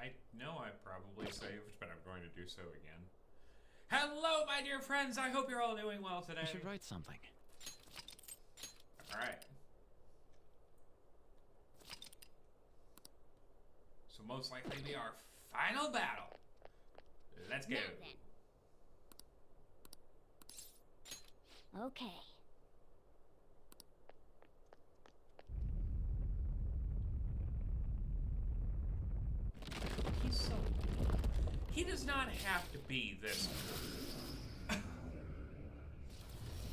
I know I probably saved, but I'm going to do so again. Hello, my dear friends. I hope you're all doing well today. I should write something. All right. So most likely be our final battle. Let's go. Now then. Okay. He's so... He does not have to be this cool.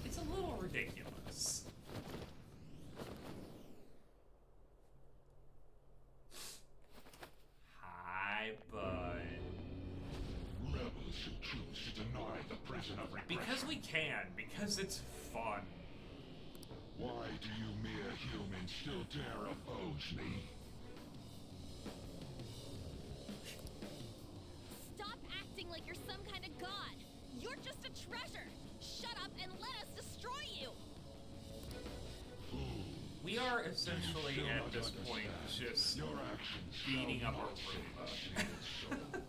It's a little ridiculous. Hi, bud. Rebels should choose to deny the prison of regret. Because we can. Because it's fun. Why do you mere humans still dare oppose me? Stop acting like you're some kind of god. You're just a treasure. Shut up and let us destroy you. We are essentially Do you at still this not point understand? just Your actions beating shall up a not save Roomba. a single soul.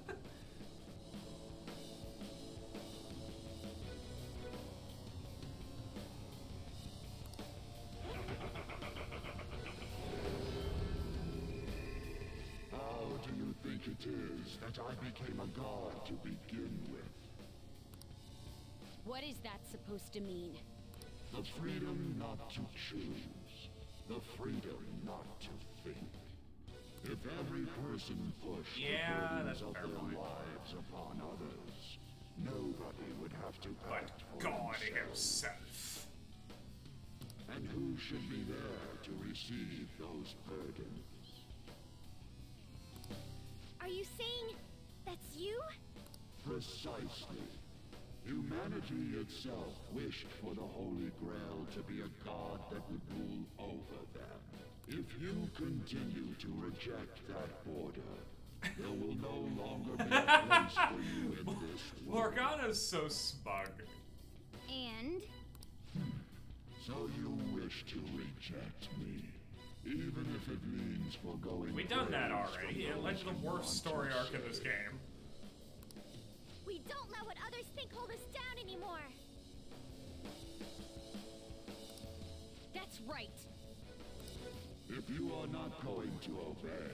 How do you think it is that I became a god to begin with? What is that supposed to mean? The freedom not to choose. The freedom not to think. If every person pushed Yeah, the burdens that's a of fair their point. lives upon others, nobody would have to But act for God themselves. himself. And who should be there to receive those burdens? Are you saying that's you? Precisely. Humanity itself wished for the Holy Grail to be a god that would rule over them. If you continue to reject that border, there will no longer be a place for you in this world. Morgana's so smug. And So you wish to reject me, even if it means foregoing We've done that praise already. from It led to the those you worst want story to arc in this save. game. we don't let what others think hold us down anymore. That's right. If you are not going to obey,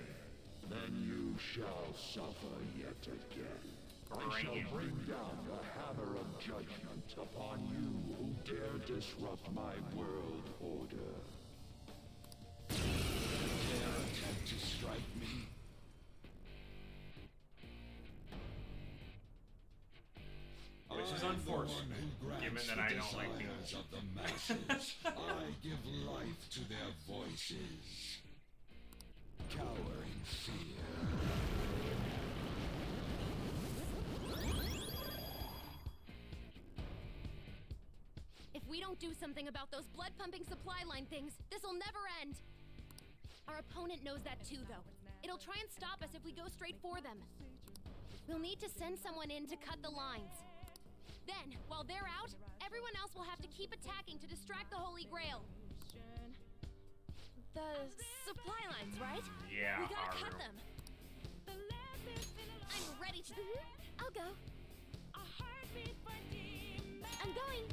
then you shall suffer yet again. I Bring shall it. bring down the hammer of judgment upon you who dare disrupt my world order. Dare attempt to strike me? Which is I am the unfortunate, one who grants given that the I don't like desires being- of the masses. I give life to their voices. Cower in fear. If we don't do something about those blood-pumping supply line things, this'll never end. Our opponent knows that too, though. It'll try and stop us if we go straight for them. We'll need to send someone in to cut the lines. Then, while they're out, everyone else will have to keep attacking to distract the Holy Grail. The supply lines, right? Yeah, We gotta cut Haru. them. I'm ready to. I'll go. I'm going.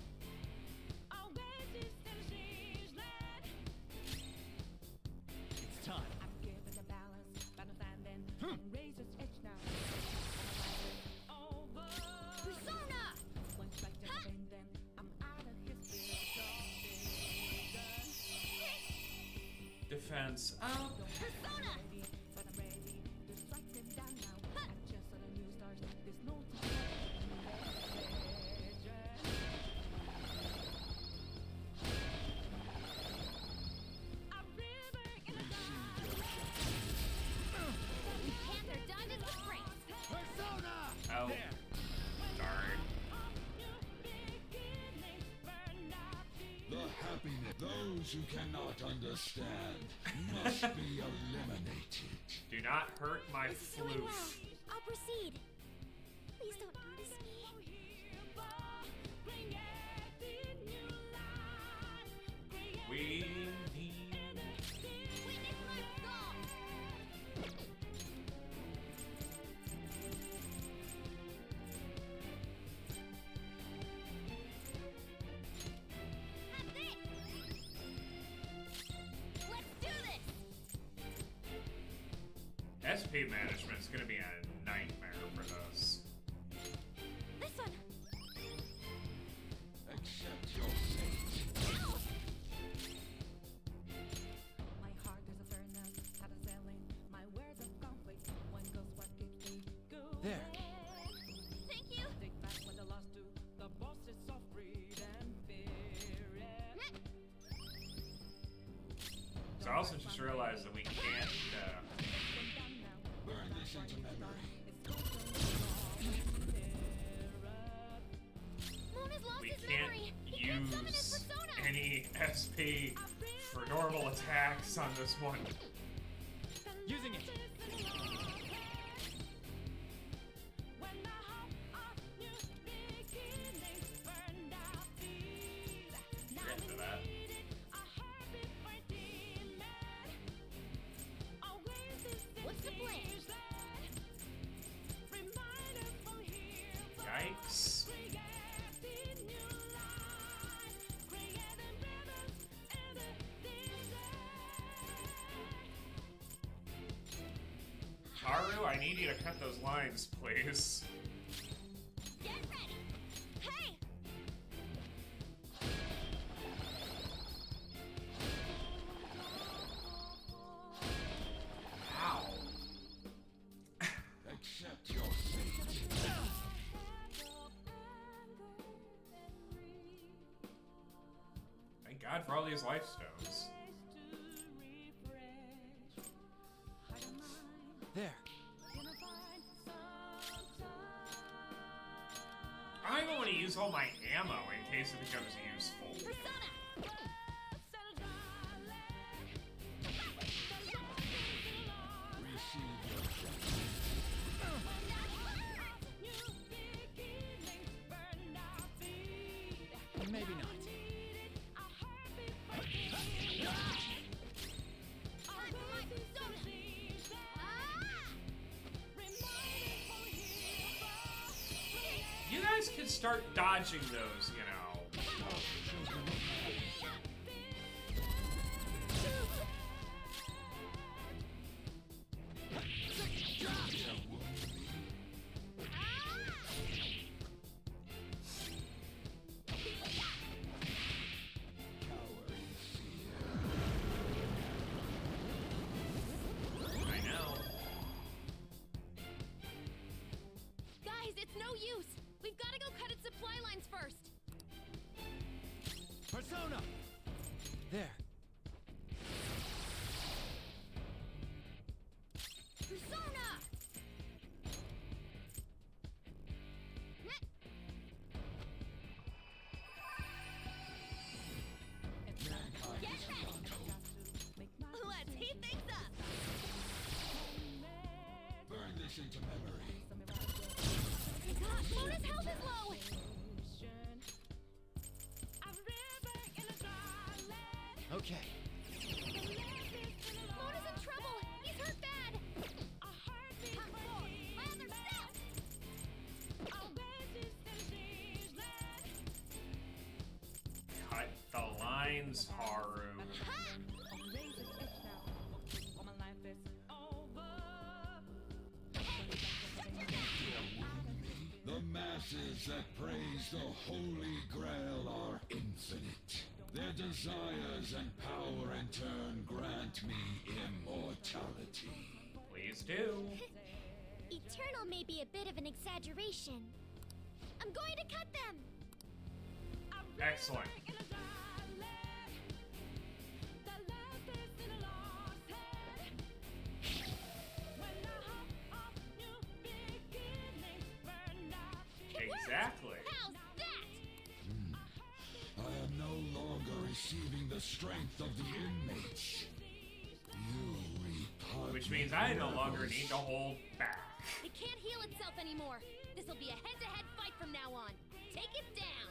It's time. Persona! Defense up. Persona! Panther diamond with grace. Oh. Darn. The happiness those who cannot understand must be eliminated. Do not hurt my This is going well. floof. I'll proceed. Please don't notice me. We need... Witness my song! SP management is gonna be a nightmare for this. This one. Accept your fate. My heart is a furnace, had a selling. My words of conflict. One goes what keeps me going. There. Thank you. Take back what I lost to the bosses of greed and fear. So I also just realized that we can't. Burn this into memory. Moon has lost We his can't memory. He can't summon his use persona. any SP for normal attacks on this one. Using it. Get into that. What's the plan? Yikes. Haru, I need you to cut those lines, please. Get ready. Hey! Ow. Accept your fate. Thank God for all these life stones. There. I don't want to use all my ammo in case it becomes useful. Persona! Receive your justice. Maybe not. You guys could start dodging those, you know. I know. Guys, it's no use. We've got to go cut its supply lines first. Persona. There. Persona! Get ready! Let's heat things up! Burn this into memory. Gosh, Mona's health is low! Okay. Mona's in trouble! He's hurt bad! Come forward! My other step! Cut the lines, Haru. The masses that praise the Holy Grail are infinite. Their desires and power in turn grant me immortality. Please do. Eternal may be a bit of an exaggeration. I'm going to cut them! Excellent. Exactly. How's that? I am no longer receiving the strength of the inmates. You repugnant Which means I no longer rebels. need to hold back. It can't heal itself anymore. This'll be a head-to-head fight from now on. Take it down!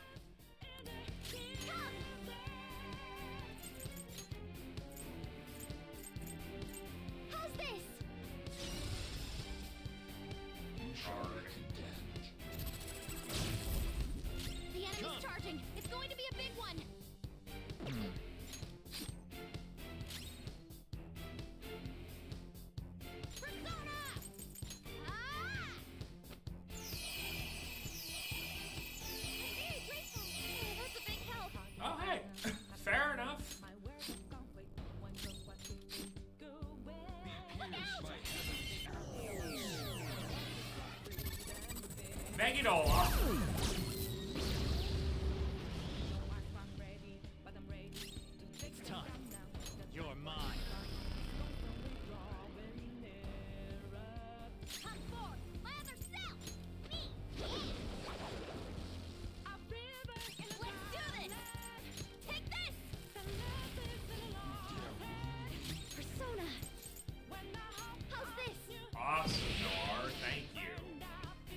Come! How's this? Hard. Condemned. The enemy's charging. It's going to be a big one. Persona! Take it all off. It's time. You're mine. Come forth, lather cell! Me! Let's do this! Take this! Persona! How's this? Awesome, Noir. Thank you.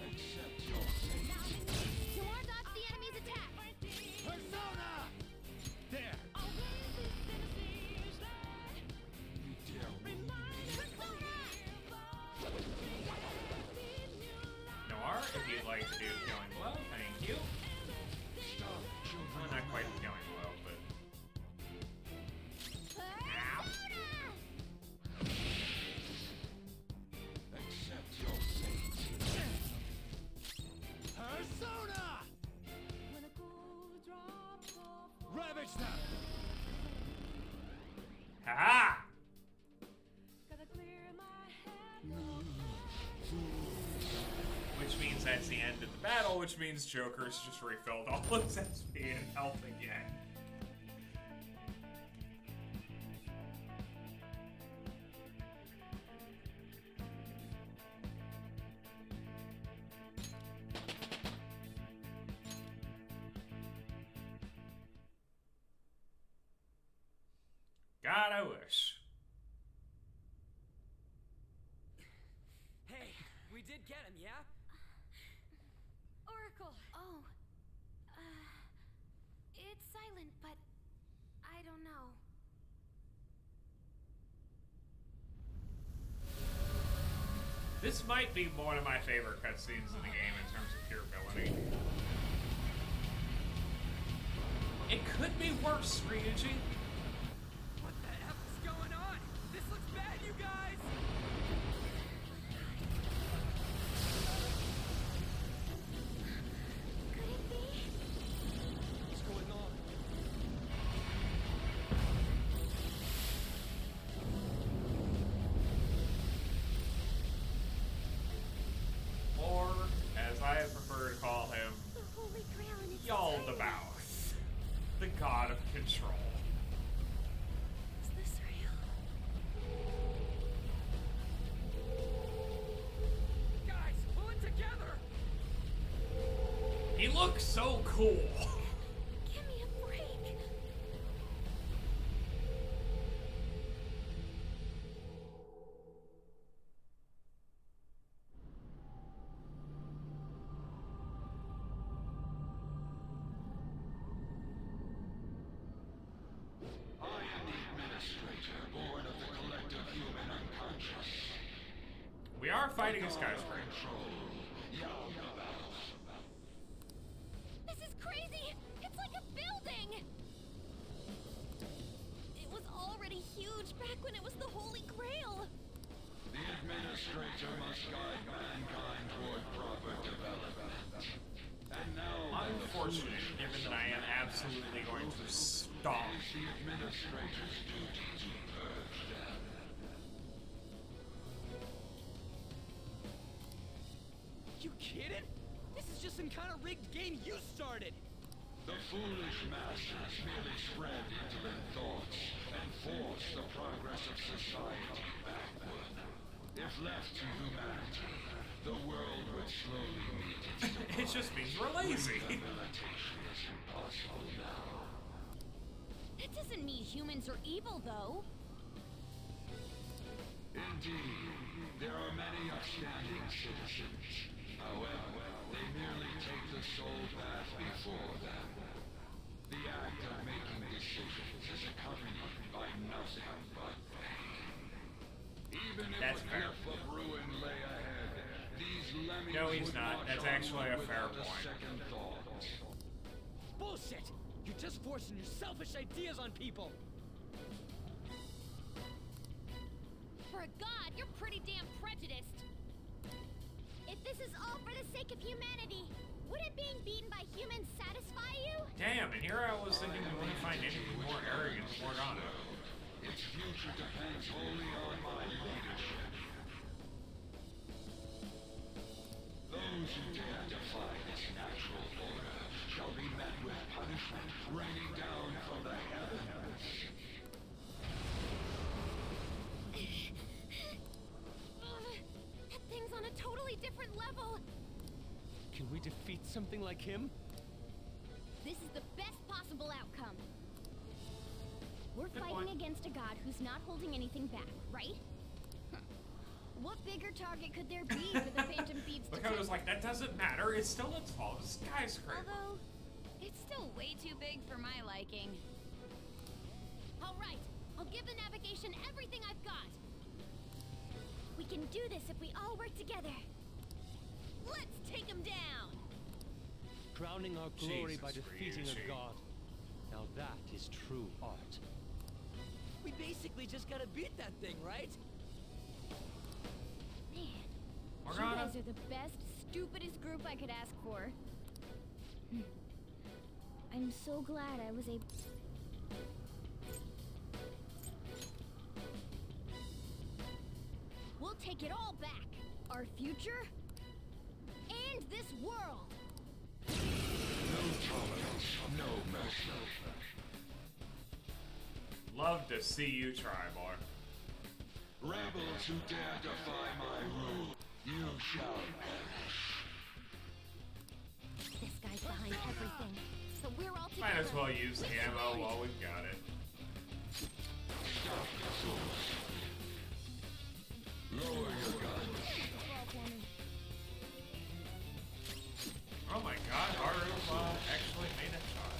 Accept your fate. Noir dodge the enemy's attack! Persona! There. You dare wound me. Noir, if you'd like to do killing blow, thank you. Stop, children Well, of not quite man. killing blow, but Accept your fate. Persona! Ravage them! haha! Which means that's the end of the battle, which means Joker's just refilled all his SP and health again. God, I wish. Hey, we did get him, yeah? Oracle! Oh. It's silent, but I don't know. This might be one of my favorite cutscenes in the game in terms of durability. It could be worse, Ryuji. What the F is going on? This looks bad, you guys! Could it be? What's going on? Or, as I prefer to call him, The Holy Grail and its Yaldabaoth, the god of control. Is this real? Guys, pull it together! He looks so cool. Give me a break. I am the administrator, born of the collective human unconscious. We are fighting a skyscraper. Control. Yaldabaoth. This is crazy! It's like a building! It was already huge back when it was the Holy Grail! The administrator must guide mankind toward proper development. And now that the Unfortunate, foolish given that I am absolutely going to stomp. It is the administrator's duty to purge them. You kidding? This is just some kind of rigged game you started! The foolish masses merely spread indolent thoughts and force the progress of society backward. If left to humanity, the world would slowly meet its It just means we're lazy. rehabilitation is impossible now. That doesn't mean humans are evil, though. Indeed, there are many upstanding citizens. However, they merely take the soul path before them. The act of making decisions is accompanied by nothing but pain. Even if That's a fair. cliff of ruin lay ahead, these lemmings No, he's would not. march That's onward actually a fair without point. second thought. Bullshit! You're just forcing your selfish ideas on people! For a god, you're pretty damn prejudiced. If this is all for the sake of humanity, wouldn't being beaten by humans satisfy you? Damn, and here I was thinking we wouldn't find anything more arrogant than Morgana. Its future depends wholly on my leadership. Those Those who dare defy this natural order shall be met with punishment raining down from the heavens. That thing's on a totally different level. Can we defeat something like him? This is the best possible outcome. We're Good fighting point. against a god who's not holding anything back, right? What bigger target could there be for the Phantom Thieves to Because take? like that doesn't matter. It's still a tall skyscraper. Although, it's still way too big for my liking. All right, I'll give the navigation everything I've got. We can do this if we all work together. Let's take him down. Crowning our glory by Jesus, defeating Ryuji. a god. Now that is true art. We basically just gotta beat that thing, right? Man, you Morgana. guys are the best, stupidest group I could ask for. I'm so glad I was able. We'll take it all back. Our future and this world. No tolerance, no mercy. Love to see you try, boy. Rebels who dare defy my rule, you shall perish. This guy's behind everything, so we're all together. Might as well use the ammo while we've got it. Stop the source. Lower your guns. Oh my god, Haru actually made a shot.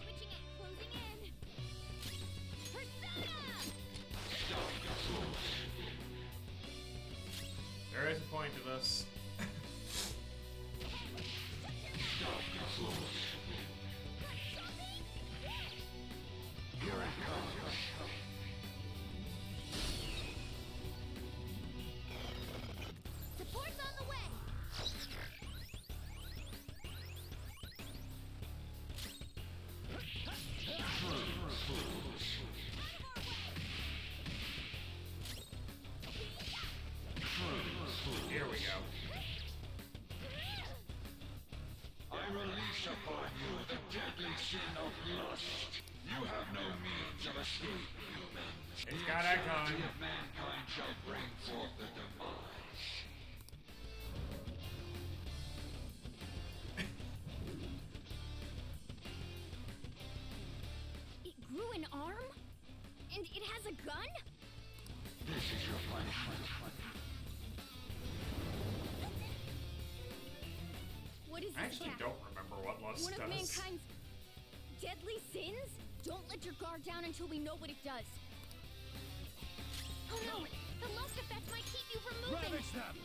Switching it, closing in. Persona! There is a point to this. Support's on the way. Here we go. I release upon you the deadly sin of lust. You have no means of escape, humans. It's got that gun. The of mankind shall bring forth the demise. It grew an arm? And it has a gun? This is your punishment. What is this I actually attack? don't remember what lust One of does. mankind's deadly sins? Don't let your guard down until we know what it does. Oh no! The lust effect might keep you from moving! Ravage them!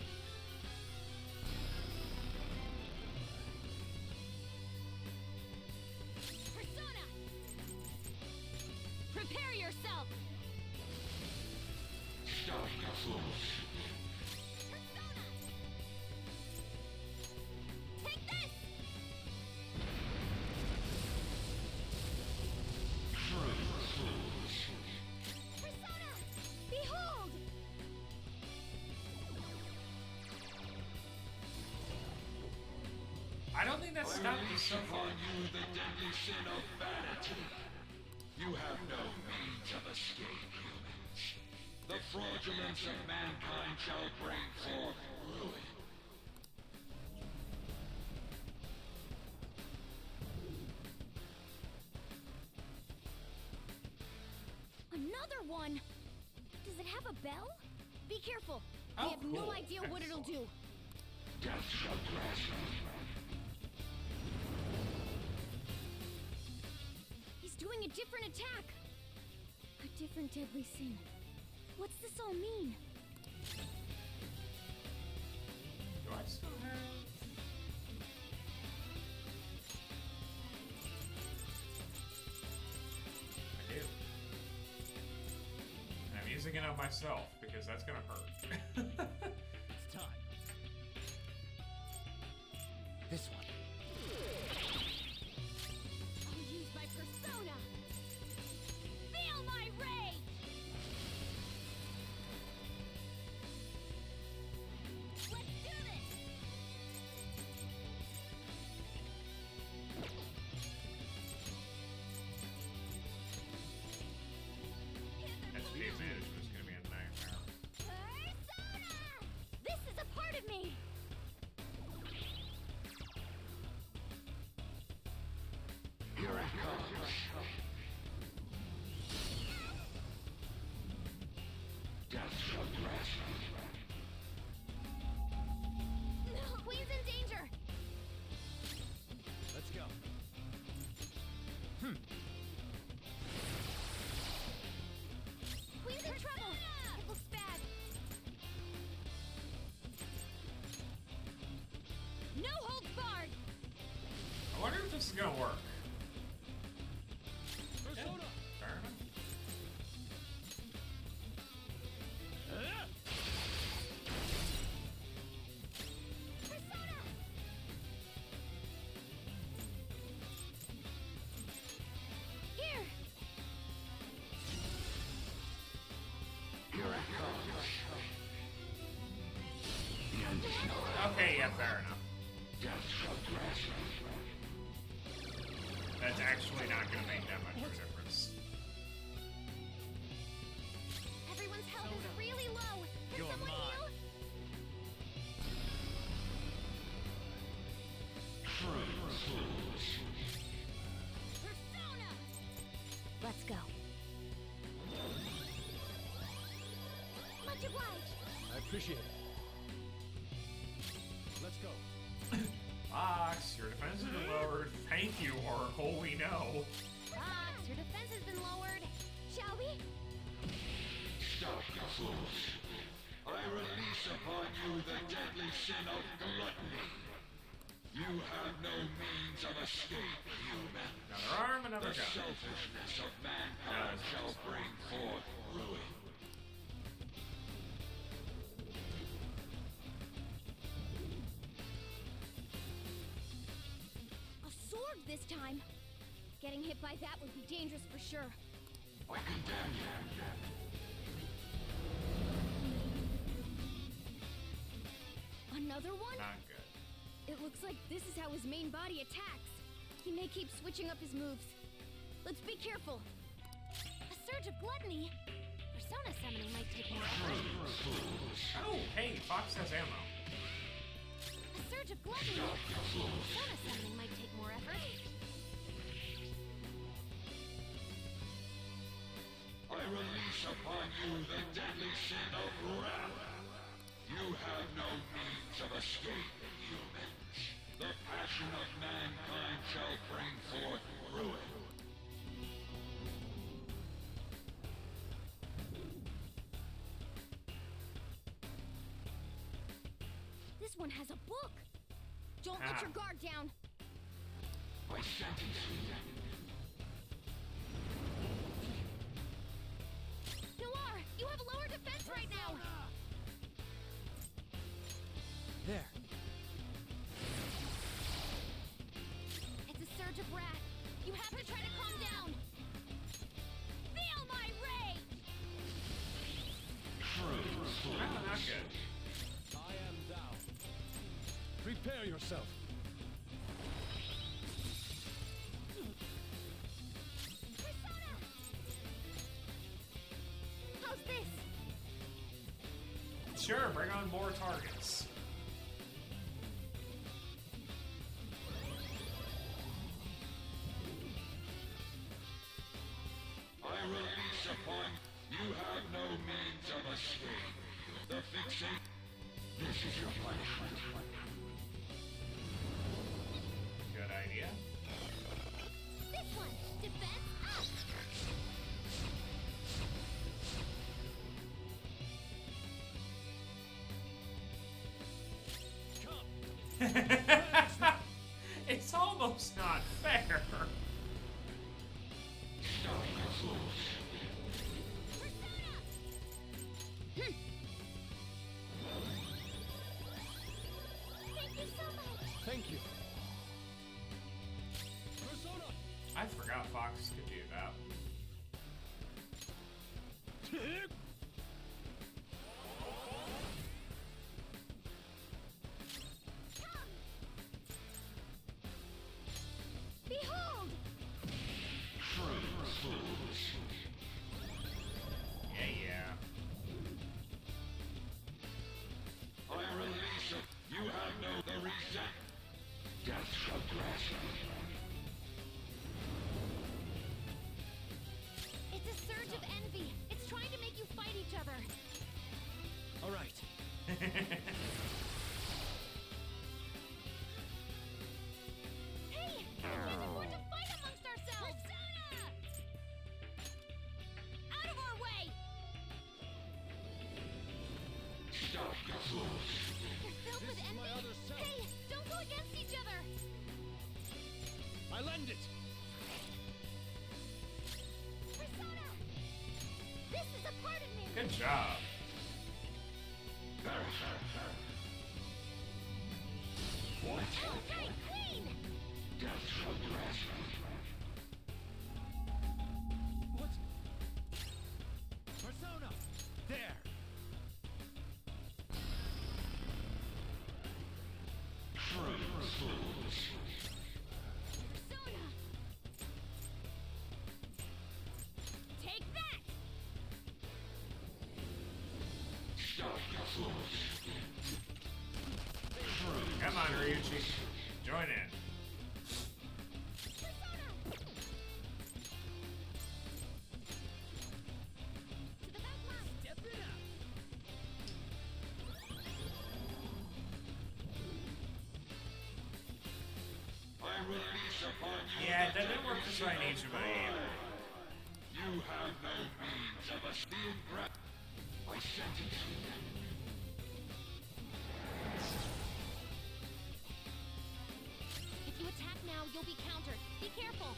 Persona! Prepare yourself! Stop the fools. Persona! Take this! Persona! Behold! I don't think that I stopped us release so far. upon you the deadly sin of vanity. You have no means of escape, humans. The fraudulence of mankind shall bring forth ruin. Another one! Does it have a bell? Be careful! Oh, we have no cool. idea what it'll do. Death shall grasp you. He's doing a different attack! A different deadly sin. What's this all mean? Do I still have? I do. And I'm using it on myself because that's gonna hurt. Let's go. Much obliged. I appreciate it. Let's go. Fox, your defense has been lowered. Thank you, Oracle. We know. Fox, your defense has been lowered. Shall we? Stop, you fools. I release upon you the deadly sin of gluttony. You have no means of escape, human. Another arm, another The gun. selfishness of mankind shall bring forth ruin. A sword this time. Getting hit by that would be dangerous for sure. I condemn you. Another one? Not good. It looks like this is how his main body attacks. He may keep switching up his moves. Let's be careful. A surge of gluttony? Persona summoning might take more effort. Oh, hey, Fox has ammo. A surge of gluttony? Persona summoning might take more effort. I release upon you the deadly sin of wrath. You have no means of escape, humans. The passion of mankind shall bring forth ruin. This one has a book. Don't let your guard down. I sentence you. Noir, you have lower defense right now. There. It's a surge of wrath. You have to try to calm down. Feel my rage! Oh, not good. I am thou. Prepare yourself. Persona! How's this? Sure, bring on more targets. I release upon you have no means of escape. The fixing. This is your punishment. Good idea. This one! Defense up! It's almost not fair. Persona! Thank you so much! Thank you. Persona. I forgot Fox could do that. Behold! Yeah. I release it. You have no the reset. Death shall grasp you. It's a surge of envy. It's trying to make you fight each other. All right. Hey! Let's afford to fight amongst ourselves! Persona! Out of our way! Stop, you fools. You're filled with This is my envy? other self. Hey! Don't go against each other! I lend it. Persona! This is a part of me! Good job. What? Okay, clean! Death shall grasp you. What? Persona. There. Persona! Take that! Stop, you fools. Come on, Ryuichi. Join in. Persona! release upon your Yeah, that didn't work for Shrine Ancient either. You have no means of being I sentence you. If you attack now, you'll be countered. Be careful.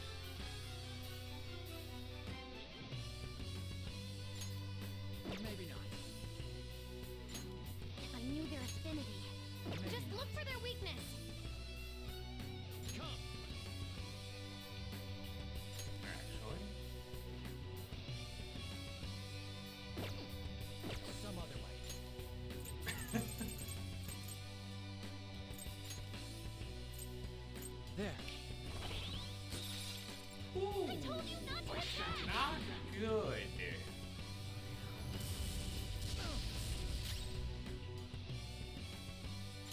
Maybe not. If I knew their affinity. Just look for their weakness. Come. Actually. Some other way. There. Ooh, I told you not to attack. not good.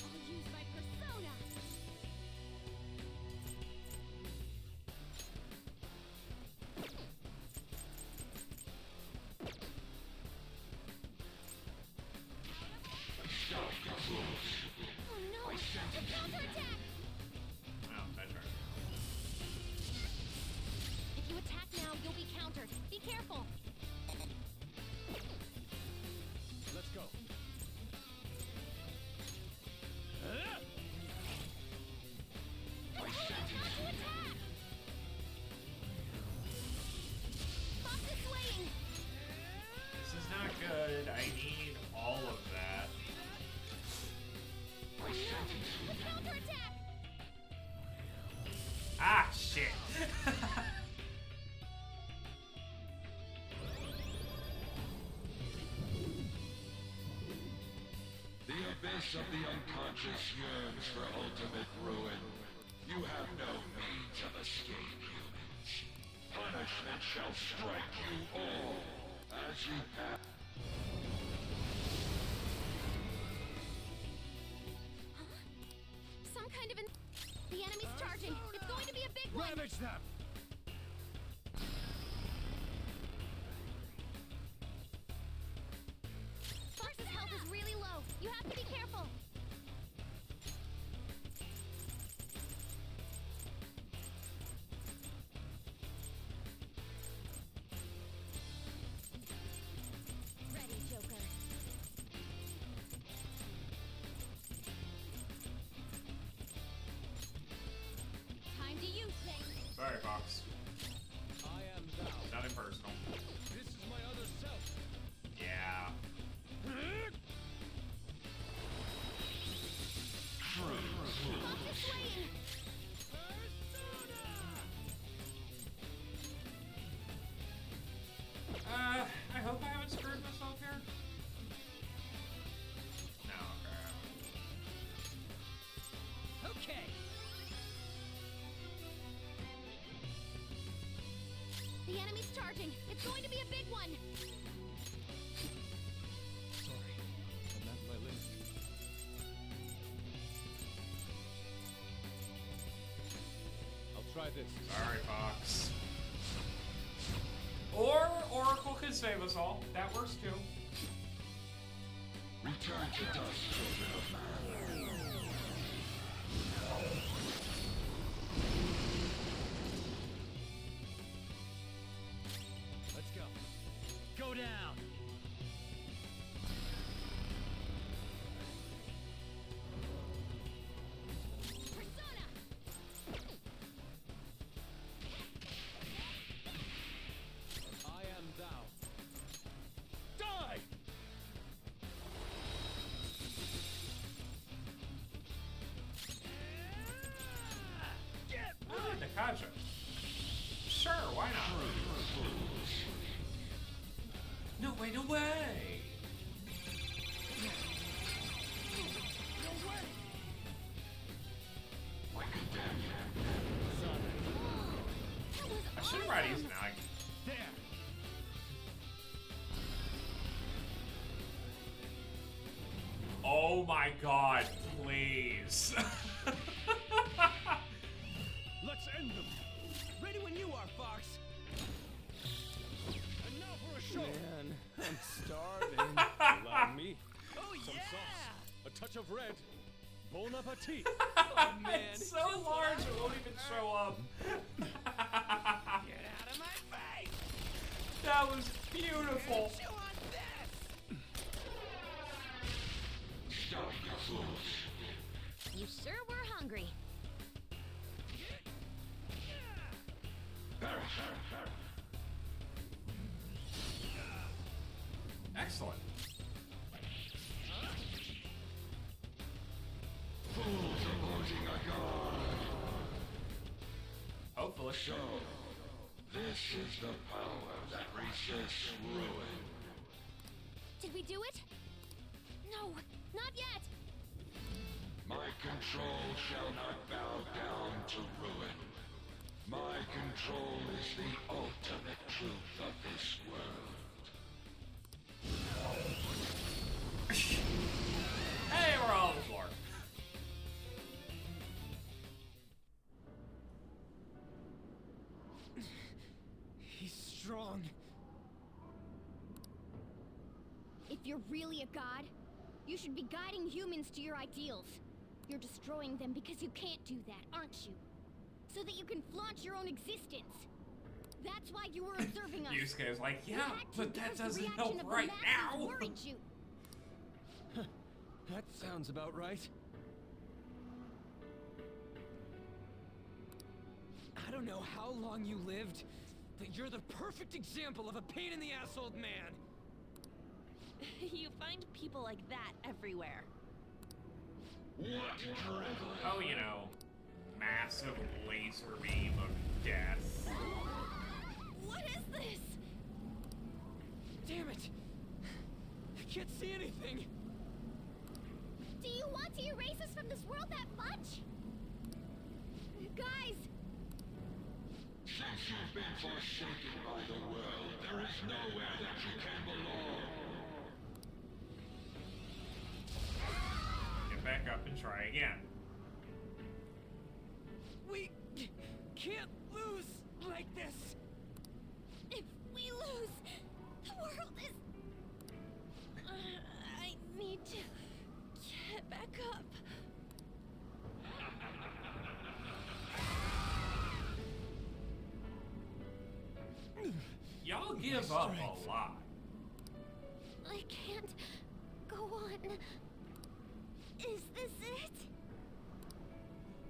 I'll use my persona. Oh no! The counterattack! Oh, that's right. If you attack now, you'll be countered. Be careful. Let's go. I told you not to attack! Fox is swaying! This is not good. I need all of that. Oh no! The counterattack! Ah, shit. The abyss of the unconscious yearns for ultimate ruin. You have no means of escape, humans. Punishment shall strike you all as you pass. Some kind of The enemy's charging. It's going to be a big one. Ravage them! Fox's health is really low. You have to be careful. Ready, Joker. Time to use things. Sorry, Fox. I am thou. Nothing personal. This is my other self. Yeah. Fox is swaying. I hope I haven't screwed myself here. No, okay. Okay. The enemy's charging. It's going to be a big one. Sorry. I'm not my list. I'll try this. Sorry, Fox. Or Oracle could save us all. That works too. Return to dust, children of man. Let's go. Go down. Persona. I am thou. Die! Get Ah, Nakaja. Sure, why not? No way, no way! no way! That was I should have awesome. brought these now. There! Oh my god, please. Let's end them. Ready when you are, Fox. And now for a show. Man, I'm starving. Allow me. Oh Some yeah! sauce. A touch of red. Bon appetit. Oh, man. It's so large it won't even show up. Get out of my face! That was beautiful. Chew on this! Stop, you fools. You sure were hungry. Excellent. Fools opposing a god. Hopefully. So, this is the power that resists ruin. Did we do it? No, not yet. My control shall not bow down to ruin. My control is the ultimate truth of this world. Hey, we're all on the floor. He's strong. If you're really a god, you should be guiding humans to your ideals. You're destroying them because you can't do that, aren't you? So that you can flaunt your own existence. That's why you were observing us. Yusuke is like, You yeah, had to but because that the doesn't reaction help of the right masses now. worried you. That sounds about right. I don't know how long you lived, but you're the perfect example of a pain in the ass old man. You find people like that everywhere. What drivel? Oh, you know, massive laser beam of death. What is this? Damn it! I can't see anything. Do you want to erase us from this world that much? Guys! Since you've been forsaken by the world, there is nowhere that you can belong. Get back up and try again. We can't lose like this. If we lose, the world is... I need to get back up. Y'all give up a lot. I can't go on. Is this it?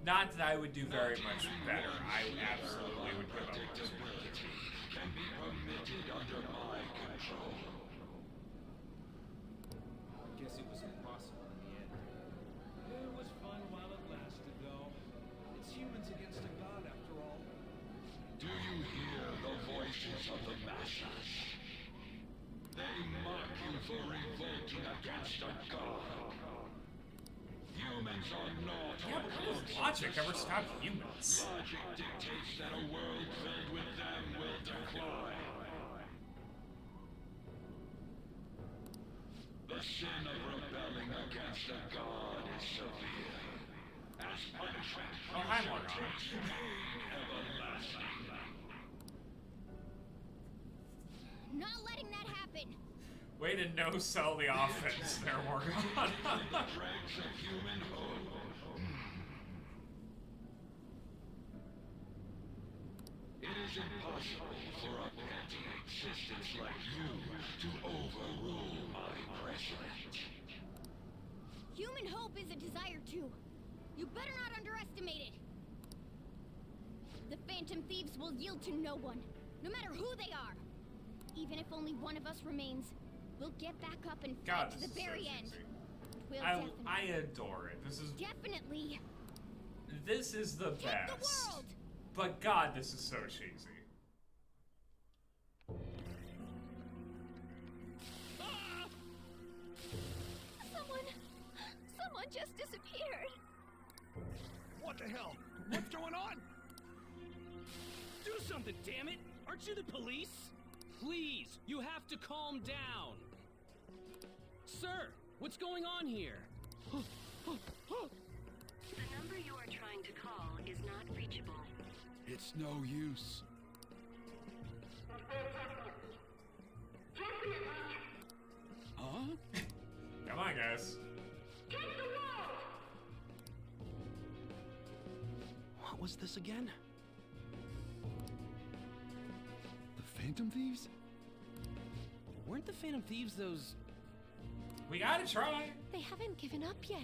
Not that I would do very much better. I absolutely would give up at this point. Predictability can be permitted under my control. Guess it was impossible in the end. It was fun while it lasted, though. It's humans against a god, after all. Do you hear the voices of the masses? They mock you for revolting against a god. Humans are not Yeah, but how does logic ever stop humans? Logic dictates that a world filled with them will decline. The sin of rebelling against a god is severe. As punishment, Oh, hi, Morgana. pain everlasting. Not letting that happen. Way to no-sell the offense there, Morgana. The dregs of human hope. It is impossible for a petty existence like you to overrule my precedent. Human hope is a desire too. You better not underestimate it. The Phantom Thieves will yield to no one, no matter who they are. Even if only one of us remains, we'll get back up and fight God, to this the is very so end. cheesy. We'll I adore it. This is definitely the take the best. world. But God, this is so cheesy. Someone just disappeared. What the hell? What's going on? Do something, damn it! Aren't you the police? Please, you have to calm down. Sir, what's going on here? The number you are trying to call is not reachable. It's no use. Come on, guys. was this again? The Phantom Thieves? Weren't the Phantom Thieves those... We gotta try. They haven't given up yet.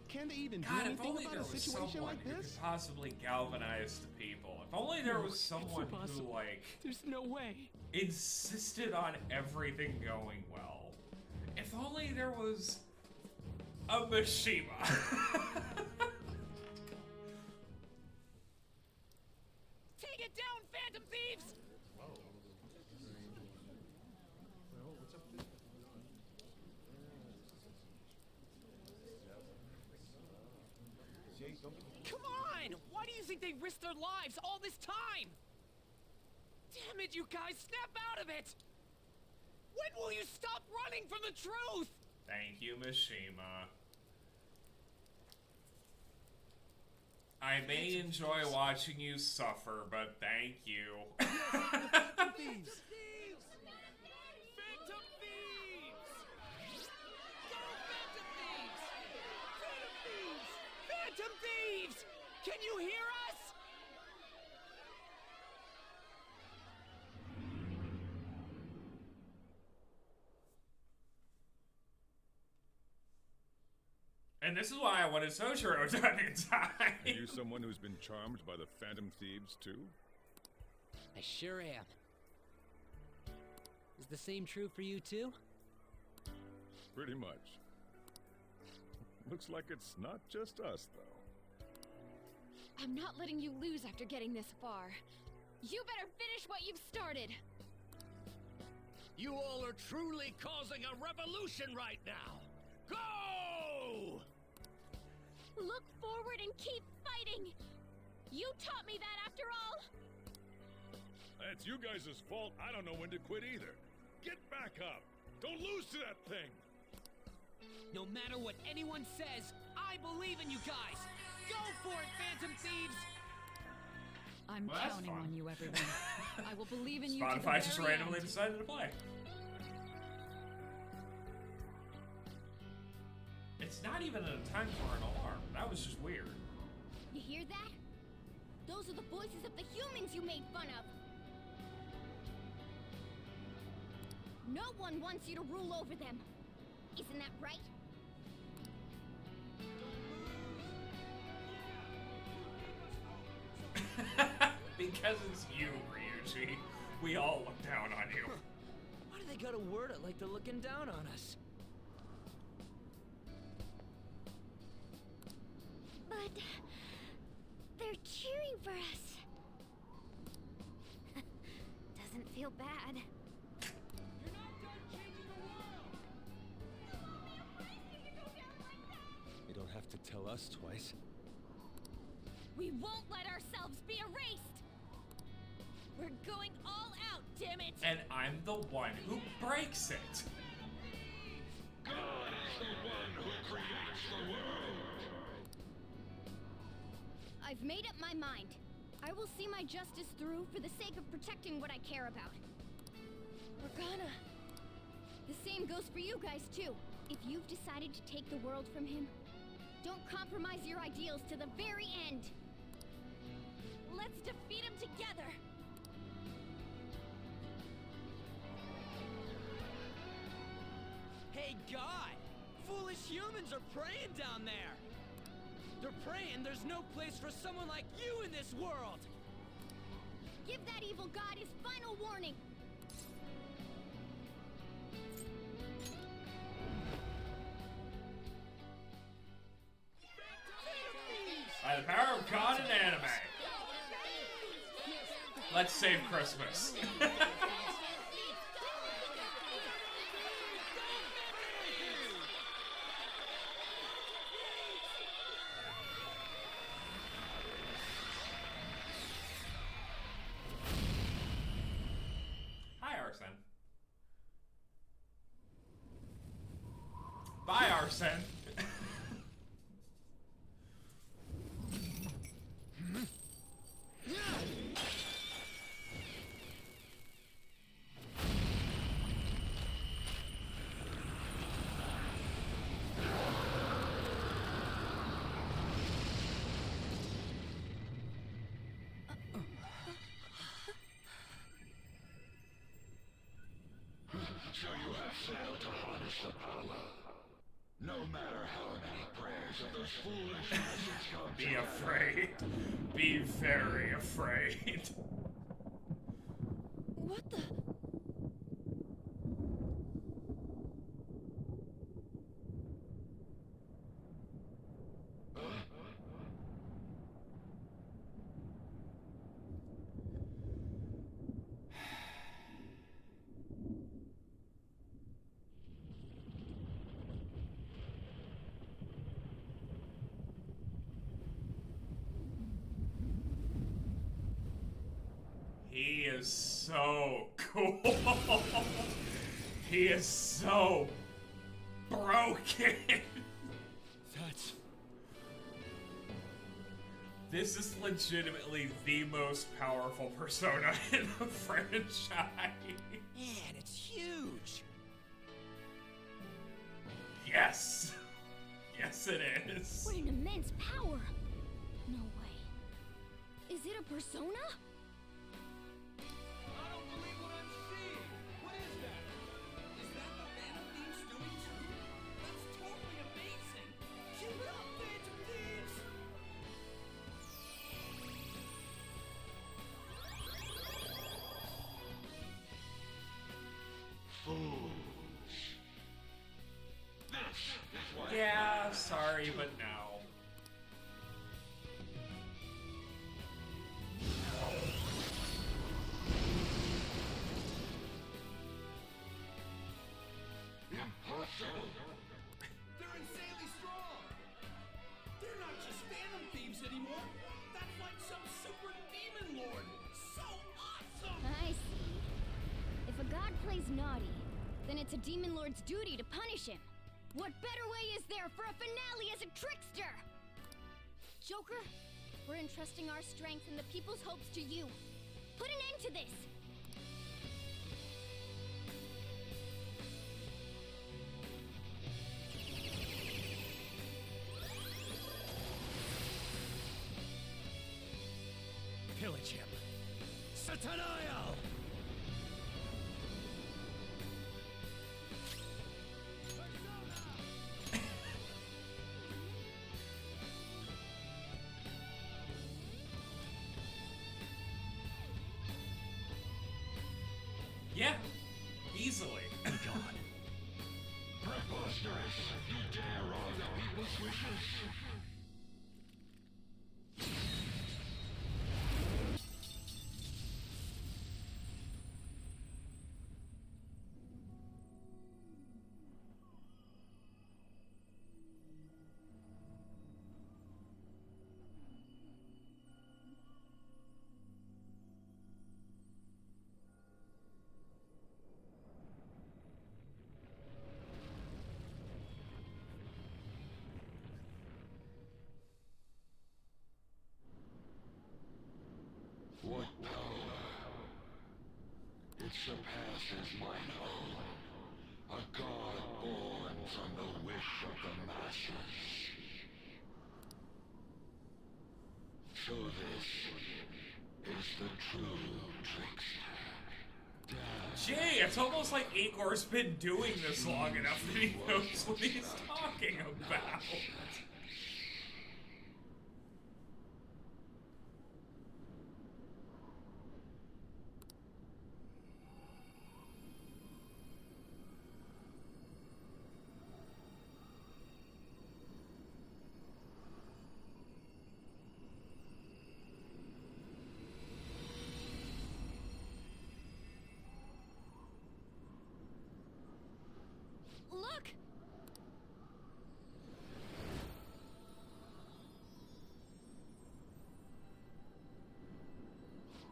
Can they even do God, if anything only about there a was situation someone like who this? could possibly galvanize the people. If only there was someone who, impossible. like, There's no way. insisted on everything going well. If only there was a Mishima. Take it down, Phantom Thieves! Come on! Why do you think they risked their lives all this time? Damn it, you guys! Snap out of it! When will you stop running from the truth? Thank you, Mishima. I may enjoy watching you suffer, but thank you. Phantom Thieves! Phantom Thieves! Go, Phantom Thieves! Phantom Thieves! Phantom Thieves! Can you hear us? And this is why I wanted Soshiro done in time. Are you someone who's been charmed by the Phantom Thieves, too? I sure am. Is the same true for you, too? Pretty much. Looks like it's not just us, though. I'm not letting you lose after getting this far. You better finish what you've started. You all are truly causing a revolution right now. Go! Look forward and keep fighting! You taught me that after all! That's you guys' fault. I don't know when to quit either. Get back up! Don't lose to that thing! No matter what anyone says, I believe in you guys! Go for it, Phantom Thieves! I'm Well, that's counting fun. on you, everyone. I will believe in you to the Spotify just very randomly end. decided to play. It's not even a time for an alarm. That was just weird. You hear that? Those are the voices of the humans you made fun of! No one wants you to rule over them. Isn't that right? Because it's you, Ryuji. We all look down on you. Why do they gotta word it like they're looking down on us? But they're cheering for us. Doesn't feel bad. You don't have to tell us twice. We won't let ourselves be erased. We're going all out, damn it! And I'm the one who breaks it. God is the one who creates the world. I've made up my mind. I will see my justice through for the sake of protecting what I care about. Morgana. The same goes for you guys, too. If you've decided to take the world from him, don't compromise your ideals to the very end. Let's defeat him together. Hey, God! Foolish humans are praying down there! They're praying there's no place for someone like you in this world! Give that evil god his final warning. By the power of God and anime. Let's save Christmas. Hi, Arsene. Bye, Arsene. No matter how many prayers of those foolish masses come Be together. afraid. Be very afraid. What the? He is so cool. He is so broken. That's... This is legitimately the most powerful persona in the franchise. Man, it's huge. Yes. Yes, it is. What an immense power! No way. Is it a persona? I don't believe what I'm seeing. What is that? Is that the Phantom Thieves doing too? That's totally amazing. Keep it up, Phantom Thieves. Fools. This is what Yeah, sorry, but no. impossible. They're insanely strong. They're not just Phantom Thieves anymore. That's like some super demon lord. So awesome. I see. If a god plays naughty, then it's a demon lord's duty to punish him. What better way is there for a finale as a trickster? Joker, we're entrusting our strength and the people's hopes to you. Put an end to this! Pillage him. Sataniel! Yeah, easily. Be gone. Preposterous. You dare wrong the people's wishes? What power? It surpasses mine own. A god born from the wish of the masses. So this is the true trickster. Damn. Gee, it's almost like Igor's been doing this long enough that he knows what he's talking about. Look!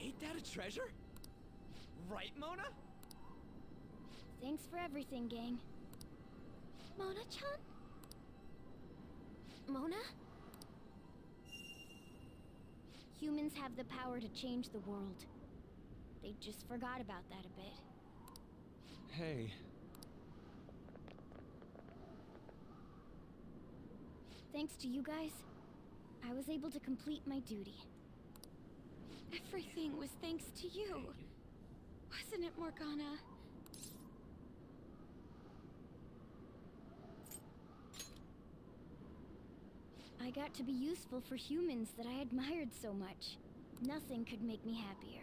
Ain't that a treasure? Right, Mona? Thanks for everything, gang. Mona-chan? Mona? Humans have the power to change the world. They just forgot about that a bit. Hey. Thanks to you guys, I was able to complete my duty. Everything was thanks to you. Wasn't it, Morgana? got to be useful for humans that I admired so much. Nothing could make me happier.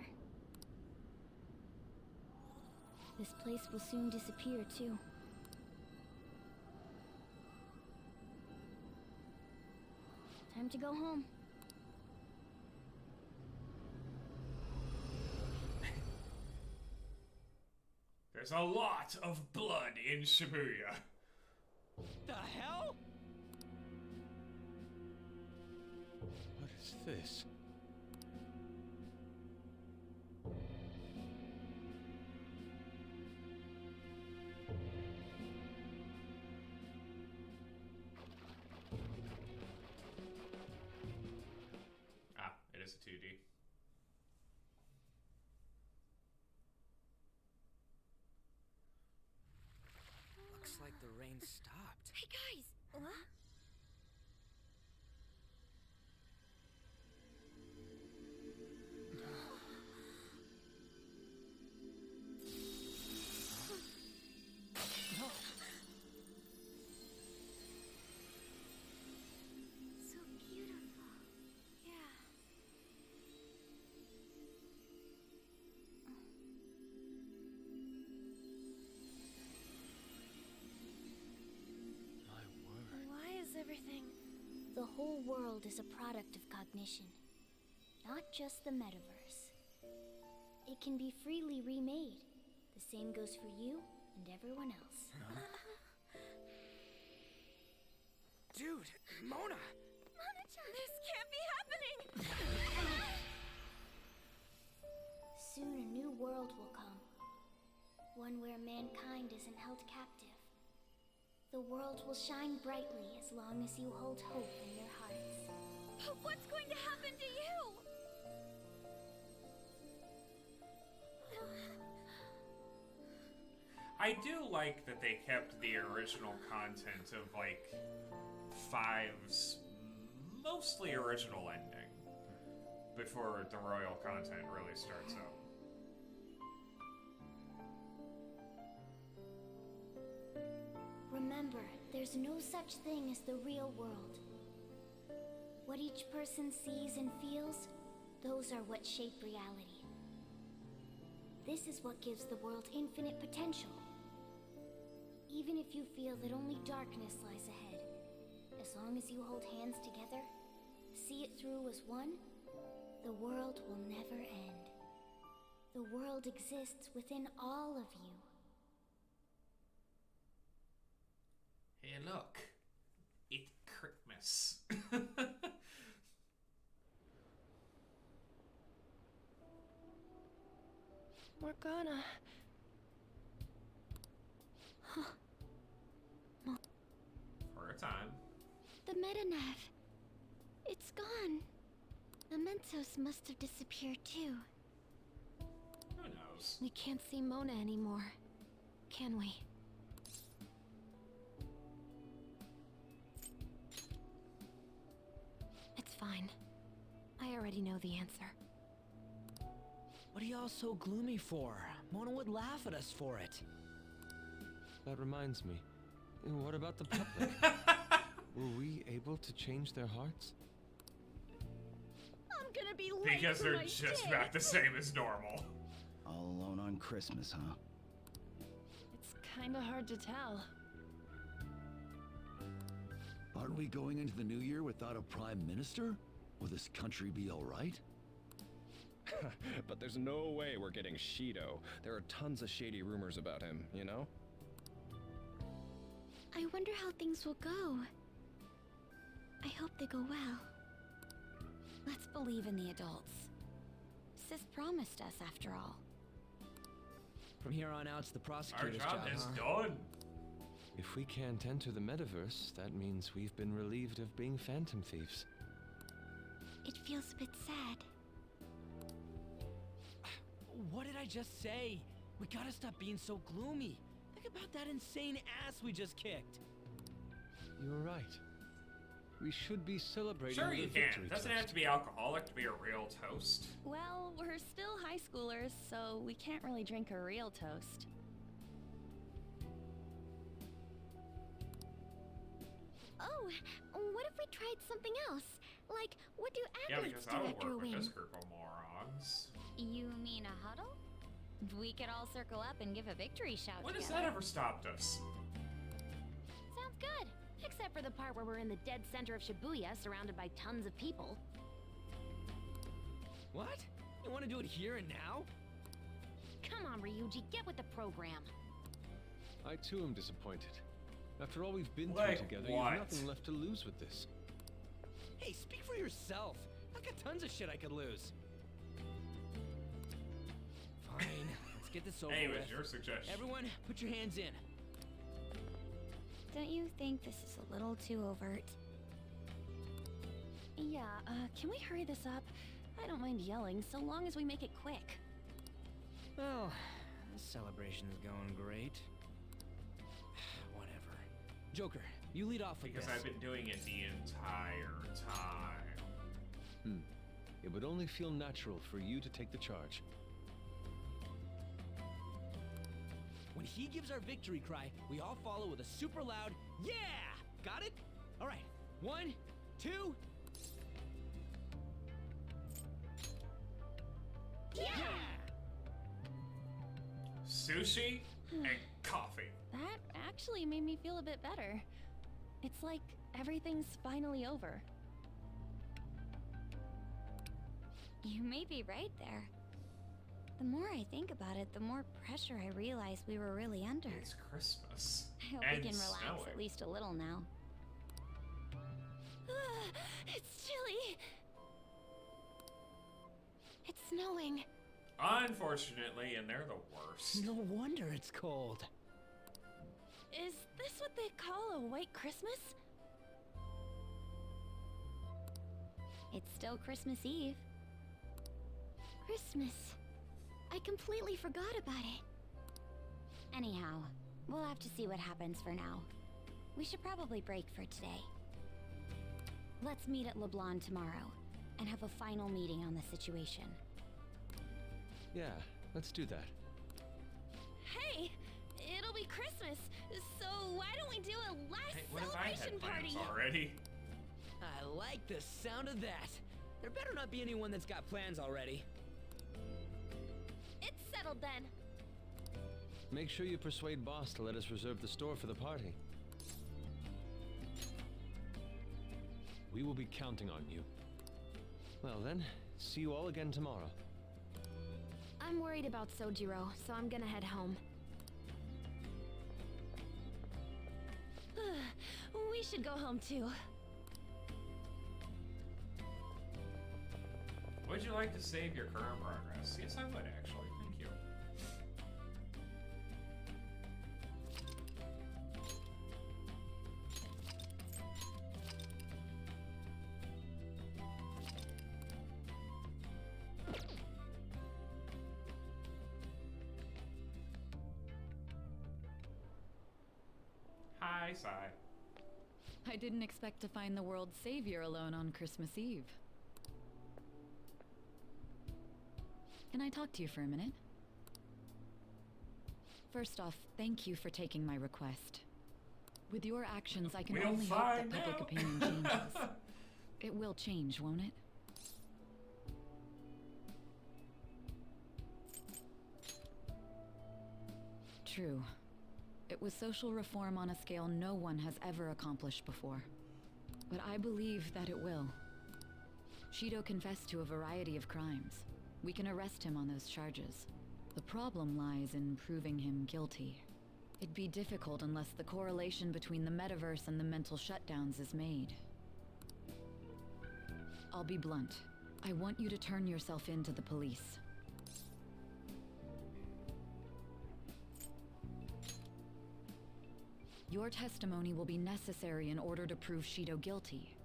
This place will soon disappear, too. Time to go home. There's a lot of blood in Shibuya. The hell? What is this? Ah, it is a 2D. Looks like the rain stopped. Hey guys! What? So beautiful. Yeah. My word. Why is everything... The whole world is a product of cognition. Not just the metaverse. It can be freely remade. The same goes for you and everyone else. Dude, Mona! This can't be happening! Soon a new world will come. One where mankind isn't held captive. The world will shine brightly as long as you hold hope in your hearts. But what's going to happen to you? I do like that they kept the original content of, like, 5's mostly original ending before the royal content really starts out. Remember, there's no such thing as the real world. What each person sees and feels, those are what shape reality. This is what gives the world infinite potential. Even if you feel that only darkness lies ahead, as long as you hold hands together, see it through as one, the world will never end. The world exists within all of you. Hey, look. It's Christmas. We're gonna... For a time. The Metanav. It's gone. Mementos must have disappeared too. Who knows? We can't see Mona anymore, can we? It's fine. I already know the answer. What are y'all so gloomy for? Mona would laugh at us for it. That reminds me. What about the public? Were we able to change their hearts? I'm gonna be late Because for they're my just date. about the same as normal. All alone on Christmas, huh? It's kinda hard to tell. Aren't we going into the new year without a prime minister? Will this country be all right? But there's no way we're getting Shido. There are tons of shady rumors about him, you know? I wonder how things will go. I hope they go well. Let's believe in the adults. Sis promised us, after all. From here on out, it's the Our prosecutor's job is huh? done. If we can't enter the metaverse, that means we've been relieved of being phantom thieves. It feels a bit sad. What did I just say? We gotta stop being so gloomy. Think about that insane ass we just kicked. You're right. We should be celebrating Sure with you a can. victory Doesn't toast. have to be alcoholic to be a real toast. Well, we're still high schoolers, so we can't really drink a real toast. Oh, what if we tried something else. Like, what do Yeah, athletes because do I would after a work with win? this group of morons. You mean a huddle? We could all circle up and give a victory shout When has together. that ever stopped us? Sounds good. Except for the part where we're in the dead center of Shibuya, surrounded by tons of people. What? You want to do it here and now? Come on, Ryuji, get with the program. I too am disappointed. After all we've been Like through together, what? you have nothing left to lose with this. Hey, speak for yourself. I've got tons of shit I could lose. Fine, let's get this over Hey, it with. was your suggestion. Everyone, put your hands in. Don't you think this is a little too overt? Yeah, can we hurry this up? I don't mind yelling, so long as we make it quick. Well, this celebration's going great. Whatever. Joker, you lead off with Because this. I've been doing it the entire time. It would only feel natural for you to take the charge. When he gives our victory cry, we all follow with a super loud, yeah! Got it? All right, 1, 2... Yeah! Sushi and coffee. That actually made me feel a bit better. It's like everything's finally over. You may be right there. The more I think about it, the more pressure I realize we were really under. It's Christmas. I hope and we can relax snowing. at least a little now. It's chilly. It's snowing. Unfortunately, and they're the worst. No wonder it's cold. Is this what they call a white Christmas? It's still Christmas Eve. Christmas. I completely forgot about it. Anyhow, we'll have to see what happens for now. We should probably break for today. Let's meet at LeBlanc tomorrow and have a final meeting on the situation. Yeah, let's do that. Hey, it'll be Christmas, so why don't we do a last Hey, what if I celebration had plans party? already? I like the sound of that. There better not be anyone that's got plans already. It's settled then. Make sure you persuade Boss to let us reserve the store for the party. We will be counting on you. Well then, see you all again tomorrow. I'm worried about Sojiro, so I'm gonna head home. We should go home too. Would you like to save your current progress? Yes, I would actually. Thank you. Hi, Sai. I didn't expect to find the world's savior alone on Christmas Eve. Can I talk to you for a minute? First off, thank you for taking my request. With your actions, I can We'll only hope that find public out. opinion changes. It will change, won't it? True. It was social reform on a scale no one has ever accomplished before. But I believe that it will. Shido confessed to a variety of crimes. We can arrest him on those charges. The problem lies in proving him guilty. It'd be difficult unless the correlation between the metaverse and the mental shutdowns is made. I'll be blunt. I want you to turn yourself in to the police. Your testimony will be necessary in order to prove Shido guilty.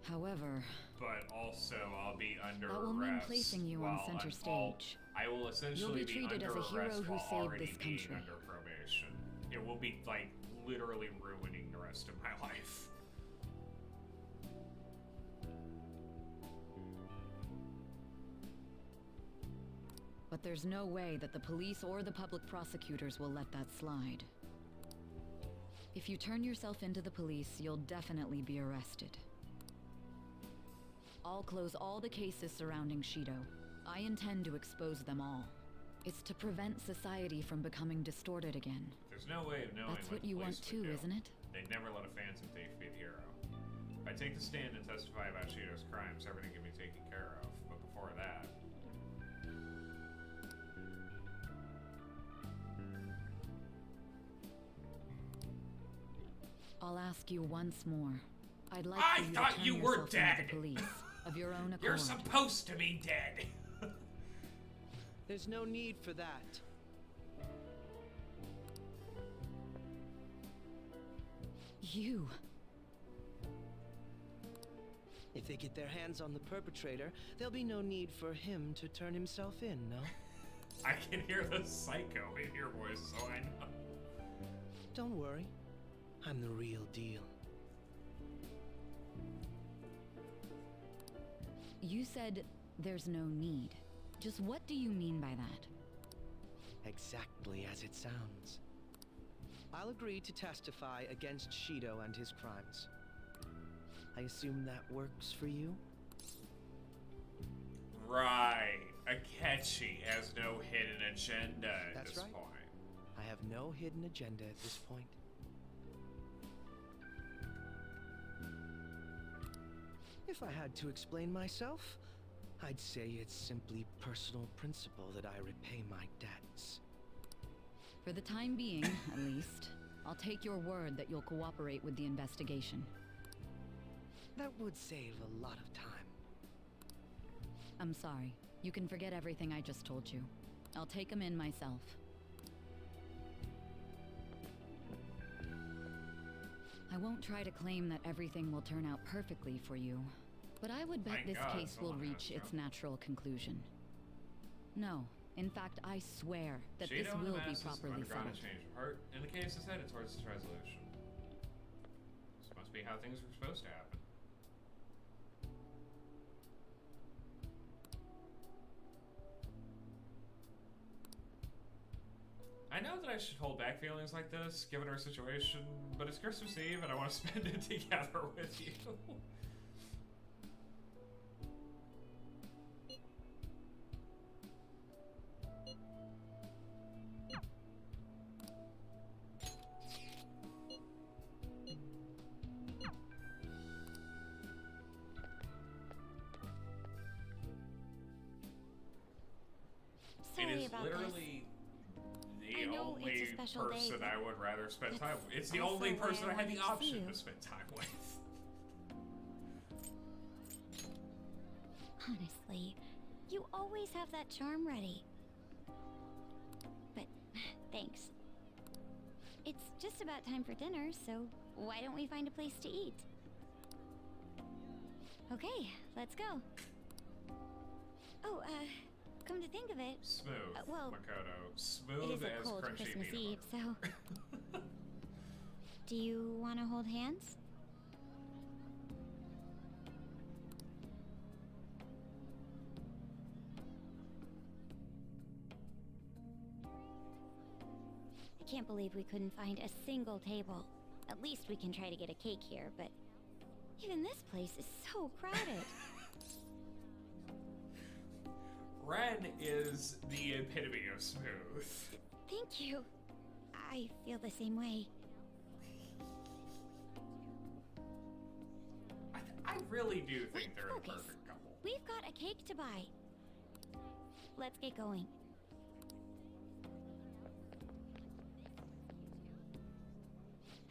However, But also, I'll be under that will mean arrest. placing you on while center I'll- stage. I will essentially You'll be treated under as a hero arrest who while saved already this being country. under probation. It will be like literally ruining the rest of my life. But there's no way that the police or the public prosecutors will let that slide. If you turn yourself into the police, you'll definitely be arrested. I'll close all the cases surrounding Shido. I intend to expose them all. It's to prevent society from becoming distorted again. There's no way of knowing That's what the you police want too, would do. isn't it? They'd never let a phantom thief be the hero. If I take the stand and testify about Shido's crimes, everything can be taken care of. But before that... I'll ask you once more. I'd like I for you thought to turn you were yourself dead! into the police of your own accord. You're supposed to be dead! There's no need for that. You. If they get their hands on the perpetrator, there'll be no need for him to turn himself in, no? I can hear the psycho in your voice, so I know. Don't worry. I'm the real deal. You said there's no need. Just what do you mean by that? Exactly as it sounds. I'll agree to testify against Shido and his crimes. I assume that works for you? Right. Akechi has no hidden agenda at That's this right. point. I have no hidden agenda at this point. If I had to explain myself, I'd say it's simply personal principle that I repay my debts. For the time being, at least, I'll take your word that you'll cooperate with the investigation. That would save a lot of time. I'm sorry. You can forget everything I just told you. I'll take him in myself. I won't try to claim that everything will turn out perfectly for you, but I would bet Thank this God case will someone reach has its to. natural conclusion. No, in fact, I swear that Shido this and the will be masses have properly undergone a settled. change of heart, and the case is headed towards its resolution. This must be how things were supposed to happen. I know that I should hold back feelings like this, given our situation, but it's Christmas Eve and I want to spend it together with you. It Sorry is about literally I the know it's a only special day, person but I would rather spend that's time with. It's the also only why person I I had the wanted to see option you. to spend time with. Honestly, you always have that charm ready. But thanks. It's just about time for dinner, so why don't we find a place to eat? Okay, let's go. Oh, come to think of it, Smooth, well, Makoto. it Smooth is a as cold crunchy Christmas peanut Eve, butter. so... Do you want to hold hands? I can't believe we couldn't find a single table. At least we can try to get a cake here, but even this place is so crowded. Ren is the epitome of smooth. Thank you. I feel the same way. I really do think they're the Focus. perfect couple. We've got a cake to buy. Let's get going.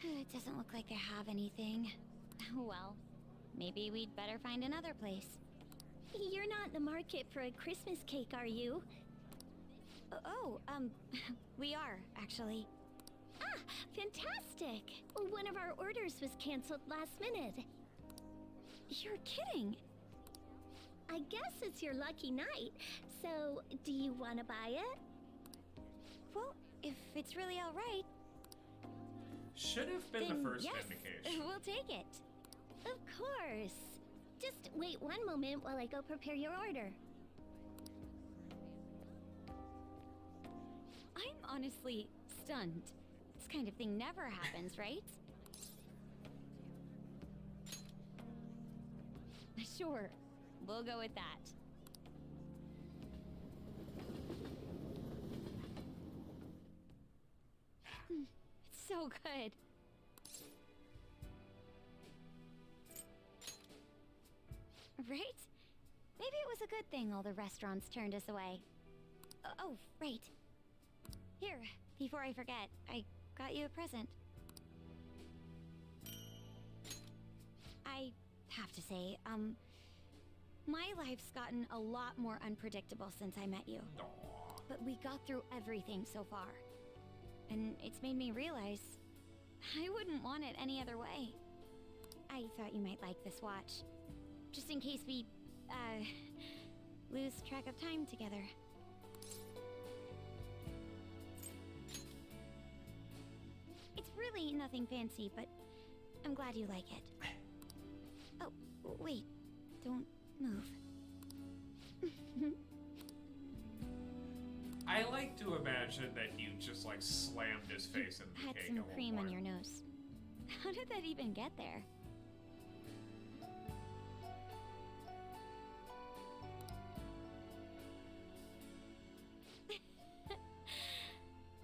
It doesn't look like they have anything. Well, maybe we'd better find another place. You're not in the market for a Christmas cake, are you? We are, actually. Ah, fantastic! One of our orders was canceled last minute. You're kidding. I guess it's your lucky night. So, do you want to buy it? Well, if it's really all right. Should have been Then the first yes, indication. We'll take it. Of course. Just wait one moment while I go prepare your order. I'm honestly stunned. this kind of thing never happens, right? Sure, we'll go with that. It's so good. Right? Maybe it was a good thing all the restaurants turned us away. Oh, right. Here, before I forget, I got you a present. I have to say, my life's gotten a lot more unpredictable since I met you. But we got through everything so far. And it's made me realize I wouldn't want it any other way. I thought you might like this watch. Just in case we, lose track of time together. It's really nothing fancy, but I'm glad you like it. Oh, wait. Don't move. I like to imagine that you just like slammed his face in the Had cake. some a little cream more. on your nose. How did that even get there?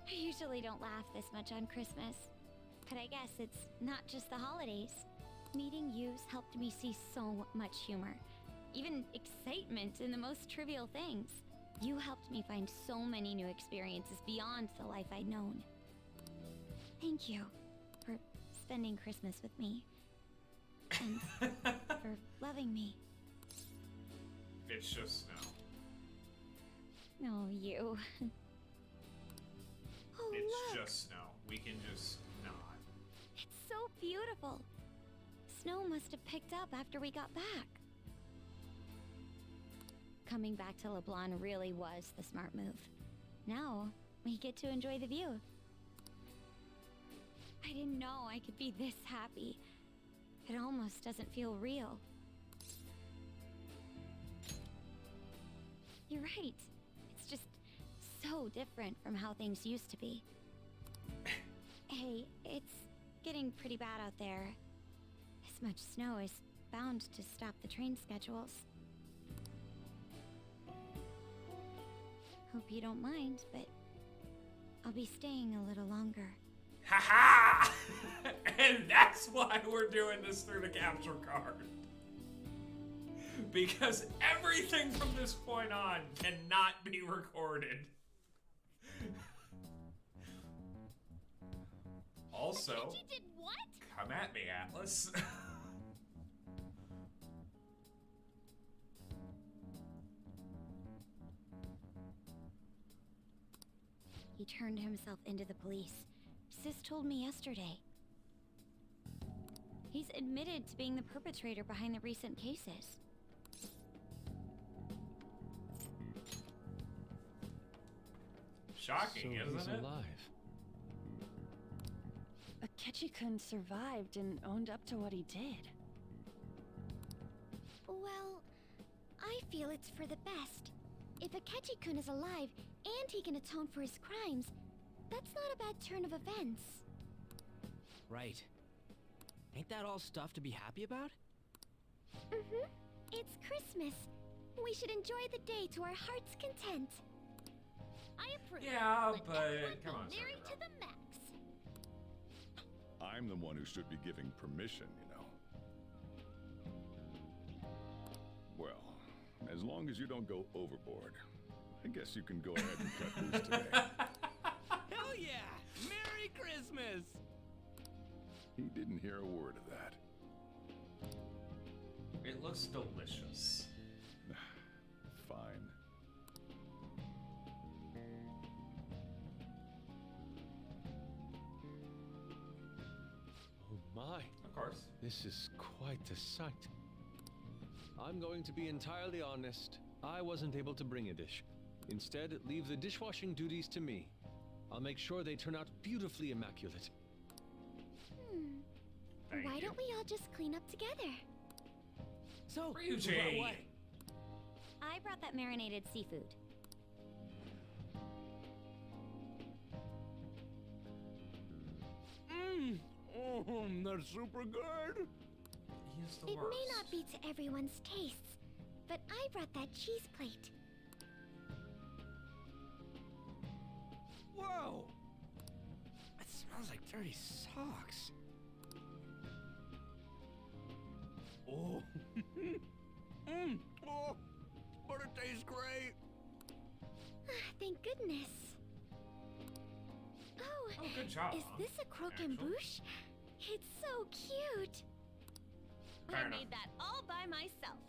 I usually don't laugh this much on Christmas, but I guess it's not just the holidays. Meeting you's helped me see so much humor, even excitement in the most trivial things. You helped me find so many new experiences beyond the life I'd known. Thank you for spending Christmas with me, and for loving me. It's just no. No, you. Oh, It's look! just snow. We can just not. It's so beautiful. Snow must have picked up after we got back. Coming back to LeBlanc really was the smart move. Now, we get to enjoy the view. I didn't know I could be this happy. It almost doesn't feel real. You're right. It's just so different from how things used to be. Hey, it's getting pretty bad out there. This much snow is bound to stop the train schedules. Hope you don't mind, but I'll be staying a little longer. Haha! And that's why we're doing this through the capture card. Because everything from this point on cannot be recorded. Also, Akechi did what? come at me, Atlas. He turned himself into the police. Sis told me yesterday. He's admitted to being the perpetrator behind the recent cases. Shocking, So he's isn't it? alive. Akechi-kun survived and owned up to what he did. Well, I feel it's for the best. If Akechi-kun is alive and he can atone for his crimes, that's not a bad turn of events. Right. Ain't that all stuff to be happy about? Mm-hmm. It's Christmas. We should enjoy the day to our heart's content. I approve. Yeah, Let but everyone come be on, merry Sakura. to the max. I'm the one who should be giving permission, you know. Well, as long as you don't go overboard, I guess you can go ahead and cut loose today. Hell yeah! Merry Christmas! He didn't hear a word of that. It looks delicious. Fine. Oh my. Of course. This is quite a sight. I'm going to be entirely honest. I wasn't able to bring a dish. Instead, leave the dishwashing duties to me. I'll make sure they turn out beautifully immaculate. Thank Why you. don't we all just clean up together? So, Ryuji. what? I brought that marinated seafood. They're super good. He's the It worst. may not be to everyone's tastes, but I brought that cheese plate. Whoa! That smells like dirty socks. Oh. Oh, but it tastes great. Thank goodness. Oh, good job, Is Mom, this a croquembouche? It's so cute. Fair I enough. made that all by myself.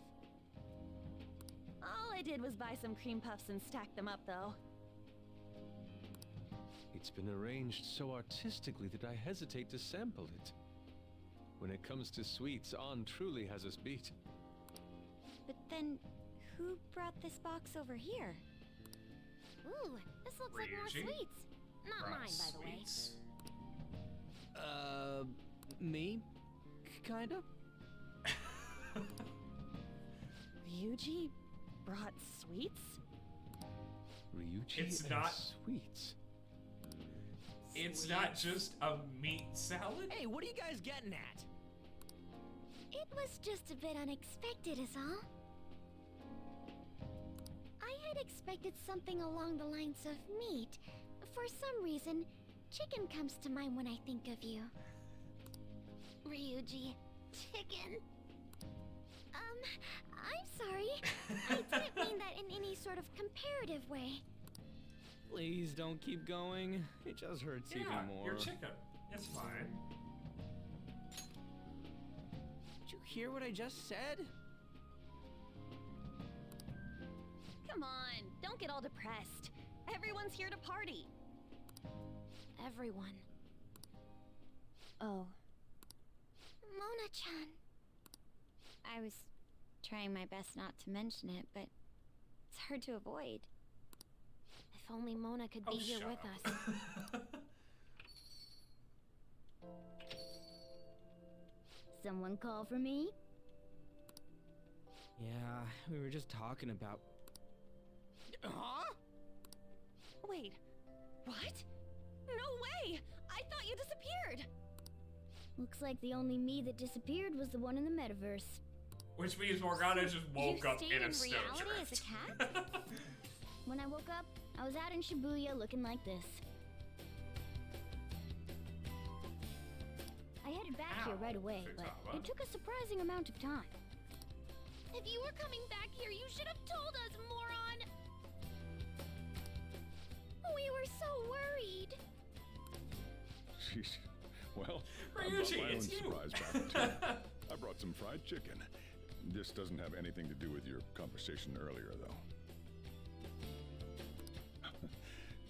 All I did was buy some cream puffs and stack them up, though. It's been arranged so artistically that I hesitate to sample it. When it comes to sweets, On truly has us beat. But then, who brought this box over here? Ooh, this looks like more Ryuji? sweets. Not Brought mine, by the way. sweets. Me? Kinda? Ryuji brought sweets? Ryuji It's and not- sweets. It's not just a meat salad. Hey, what are you guys getting at? It was just a bit unexpected, is all. I had expected something along the lines of meat. For some reason, chicken comes to mind when I think of you. Ryuji, chicken. I'm sorry. I didn't mean that in any sort of comparative way. Please don't keep going. It just hurts Yeah, even more. you're chicken. It's fine. Did you hear what I just said? Come on, don't get all depressed. Everyone's here to party. Everyone. Oh. Mona-chan. I was trying my best not to mention it, but it's hard to avoid. If only Mona could be here with us. Someone call for me? Yeah, we were just talking about... Huh? Wait, what? No way! I thought you disappeared! Looks like the only me that disappeared was the one in the metaverse. Which means Morgana just woke you up stayed in a in reality snowdrift. as a cat? When I woke up, I was out in Shibuya looking like this. I headed back here right away, but it took a surprising amount of time. If you were coming back here, you should have told us, moron! We were so worried. Sheesh. Well, I Ryuji, brought my own it's you. surprise packet too. I brought some fried chicken. This doesn't have anything to do with your conversation earlier, though.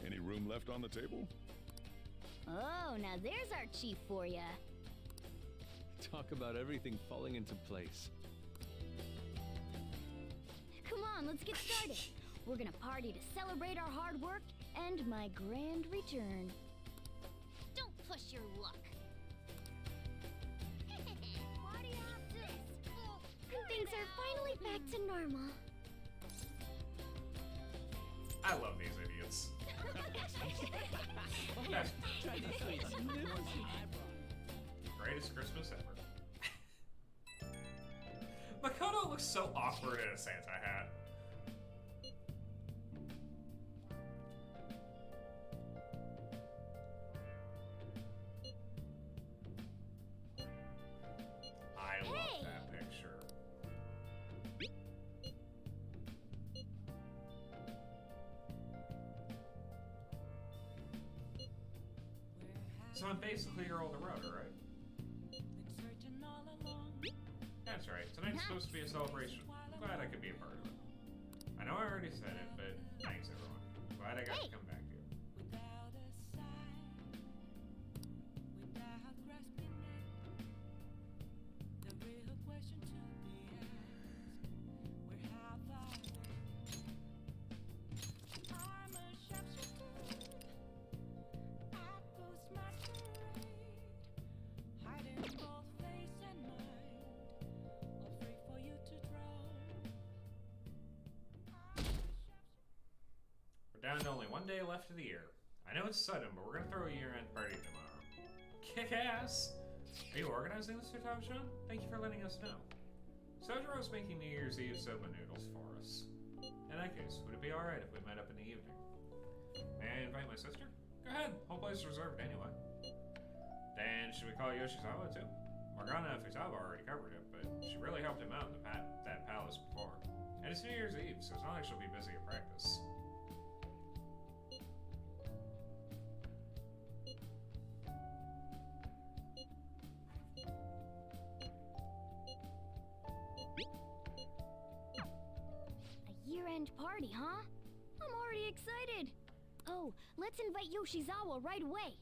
Any room left on the table? Oh, now there's our chief for ya. Talk about everything falling into place. Come on, let's get started. We're gonna party to celebrate our hard work and my grand return. Don't push your luck. Party after. Things are finally back to normal. I love these idiots. Try these sweets. Greatest Christmas ever. Makoto looks so awkward in a Santa hat. I love that picture. So I'm basically your older brother, right? That's right. Tonight's supposed to be a celebration. I'm glad I could be a part of it. I know I already said it, but thanks everyone. Glad I got to come back here. Down to only one day left of the year. I know it's sudden, but we're gonna throw a year-end party tomorrow. Kick ass! Are you organizing this, Futaba-chan? Thank you for letting us know. Sojiro's making New Year's Eve soba noodles for us. In that case, would it be alright if we met up in the evening? May I invite my sister? Go ahead, whole place is reserved anyway. Then, should we call Yoshizawa too? Morgana and Futaba already covered it, but she really helped him out in that palace before. And it's New Year's Eve, so it's not like she'll be busy at practice. A year-end party, huh? I'm already excited. Oh, let's invite Yoshizawa right away.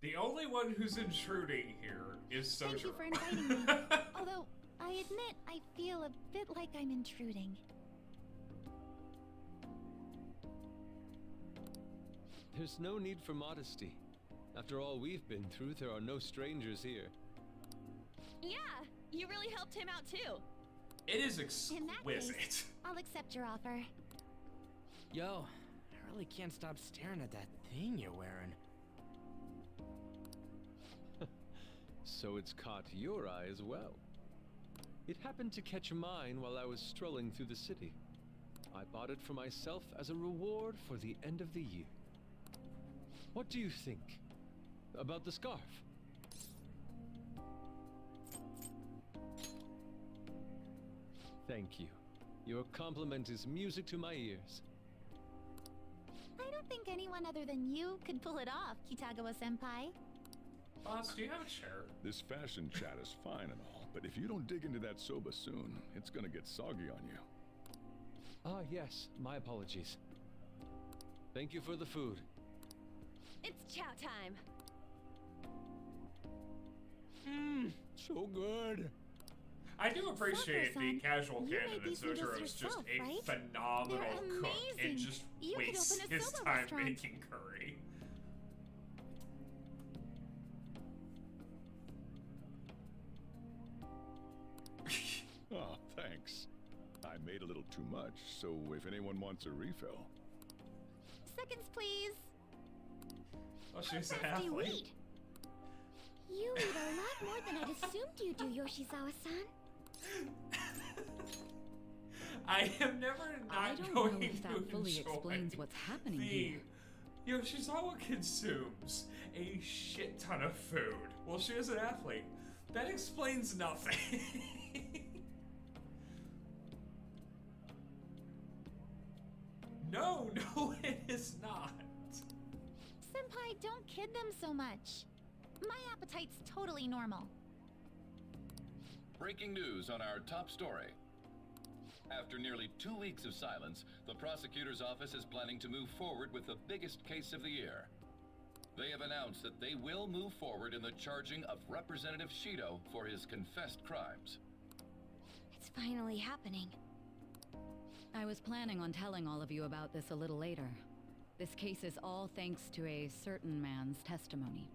The only one who's intruding here is Sojiro. Thank you for inviting me. Although, I admit I feel a bit like I'm intruding. There's no need for modesty. After all we've been through, there are no strangers here. Yeah, you really helped him out too. It is In that case, exquisite. I'll accept your offer. Yo, I really can't stop staring at that thing you're wearing. So it's caught your eye as well. It happened to catch mine while I was strolling through the city. I bought it for myself as a reward for the end of the year. What do you think about the scarf? Thank you. Your compliment is music to my ears. I don't think anyone other than you could pull it off, Kitagawa-senpai. Boss, do you have a chair? This fashion chat is fine and all, but if you don't dig into that soba soon, it's gonna get soggy on you. Ah, yes. My apologies. Thank you for the food. It's chow time. So good. I do appreciate the Sakura-san, casual you canon made that these noodles Sojiro is just yourself, a right? phenomenal They're cook and amazing. just You could wastes open a his soba time restaurant. making curry. Oh, thanks. I made a little too much, so if anyone wants a refill. Seconds, please. Oh, she's an How fast do you athlete. eat? You eat a lot more than I'd assumed you do, Yoshizawa-san. I am never I not don't going know if to that fully enjoy explains what's happening the here. Yoshizawa consumes a shit ton of food. Well, she is an athlete. That explains nothing. No, it is not. Senpai, don't kid them so much. My appetite's totally normal. Breaking news on our top story. After nearly 2 weeks of silence, the prosecutor's office is planning to move forward with the biggest case of the year. They have announced that they will move forward in the charging of Representative Shido for his confessed crimes. It's finally happening. I was planning on telling all of you about this a little later. This case is all thanks to a certain man's testimony.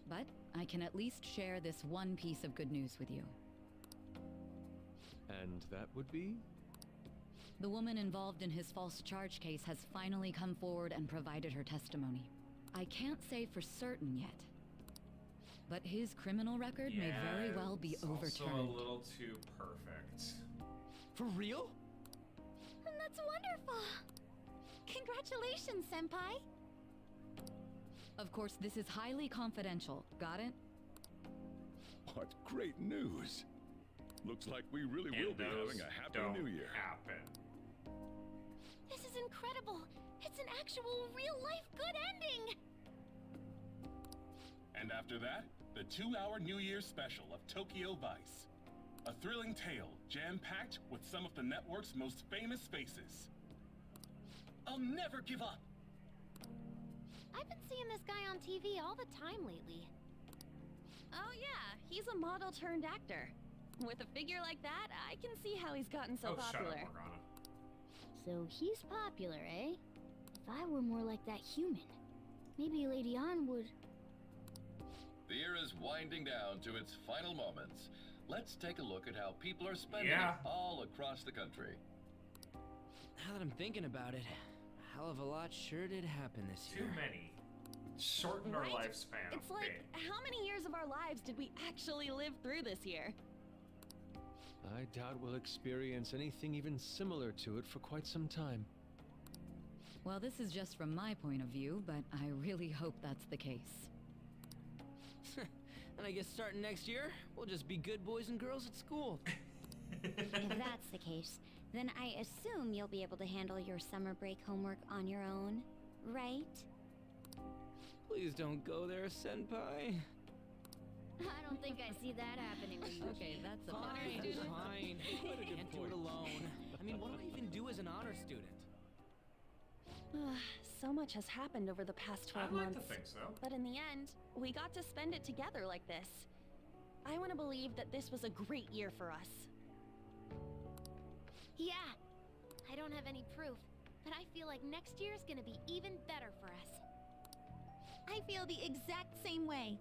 But I can at least share this one piece of good news with you. And that would be? The woman involved in his false charge case has finally come forward and provided her testimony. I can't say for certain yet, but his criminal record may very well be it's overturned. Also a little too perfect. For real? That's wonderful. Congratulations, Senpai. Of course, this is highly confidential. Got it? What great news! Looks like we really will be having a happy new year. Happen. This is incredible. It's an actual real-life good ending. And after that, the 2-hour New Year's special of Tokyo Vice. A thrilling tale, jam-packed with some of the network's most famous faces. I'll never give up! I've been seeing this guy on TV all the time lately. Oh yeah, he's a model turned actor. With a figure like that, I can see how he's gotten so popular. Shut up, Morgana. So he's popular, eh? If I were more like that human, maybe Lady Ann would... The year is winding down to its final moments. Let's take a look at how people are spending Yeah. it all across the country. Now that I'm thinking about it, a hell of a lot sure did happen this Too year. many. Shorten our Right? lifespan. It's like, how many years of our lives did we actually live through this year? I doubt we'll experience anything even similar to it for quite some time. Well, this is just from my point of view, but I really hope that's the case. And I guess starting next year, we'll just be good boys and girls at school. If that's the case, then I assume you'll be able to handle your summer break homework on your own, right? Please don't go there, Senpai. I don't think I see that happening with you. Okay, that's a Fine, fine. Can't do it alone. I mean, what do I even do as an honor student? So much has happened over the past 12 I'd like months. to think so. But in the end, we got to spend it together like this. I want to believe that this was a great year for us. Yeah. I don't have any proof, but I feel like next year's gonna be even better for us. I feel the exact same way.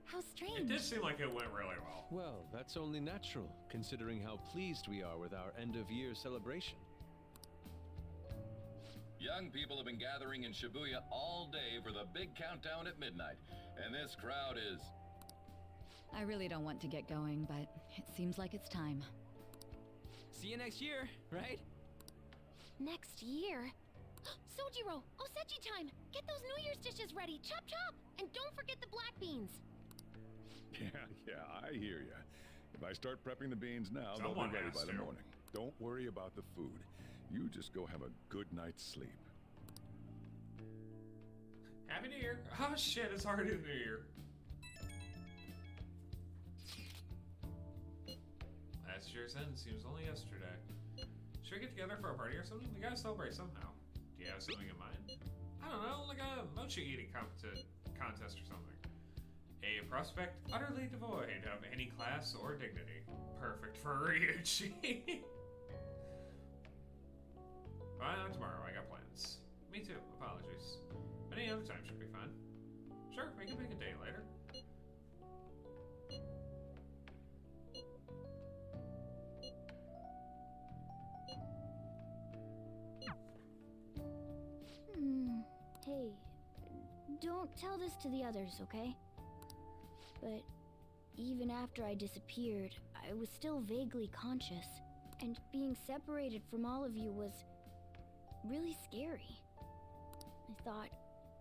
How strange. It did seem like it went really well. Well, that's only natural, considering how pleased we are with our end-of-year celebration. Young people have been gathering in Shibuya all day for the big countdown at midnight, and this crowd is... I really don't want to get going, but it seems like it's time. See you next year, right? Next year? Sojiro! Osechi time! Get those New Year's dishes ready! Chop chop! And don't forget the black beans! Yeah, I hear ya. If I start prepping the beans now, they'll Someone be ready has by the to. morning. Don't worry about the food. You just go have a good night's sleep. Happy New Year. Oh shit, it's already the New Year. Last year's end seems only yesterday. Should we get together for a party or something? We gotta celebrate somehow. Do you have something in mind? I don't know, like a mochi eating contest or something. A prospect utterly devoid of any class or dignity. Perfect for Ryuichi. Not tomorrow, I got plans. Me too, apologies. Any other time should be fine. Sure, we can pick a day later. Hey, don't tell this to the others, okay? But even after I disappeared, I was still vaguely conscious, and being separated from all of you was really scary. I thought,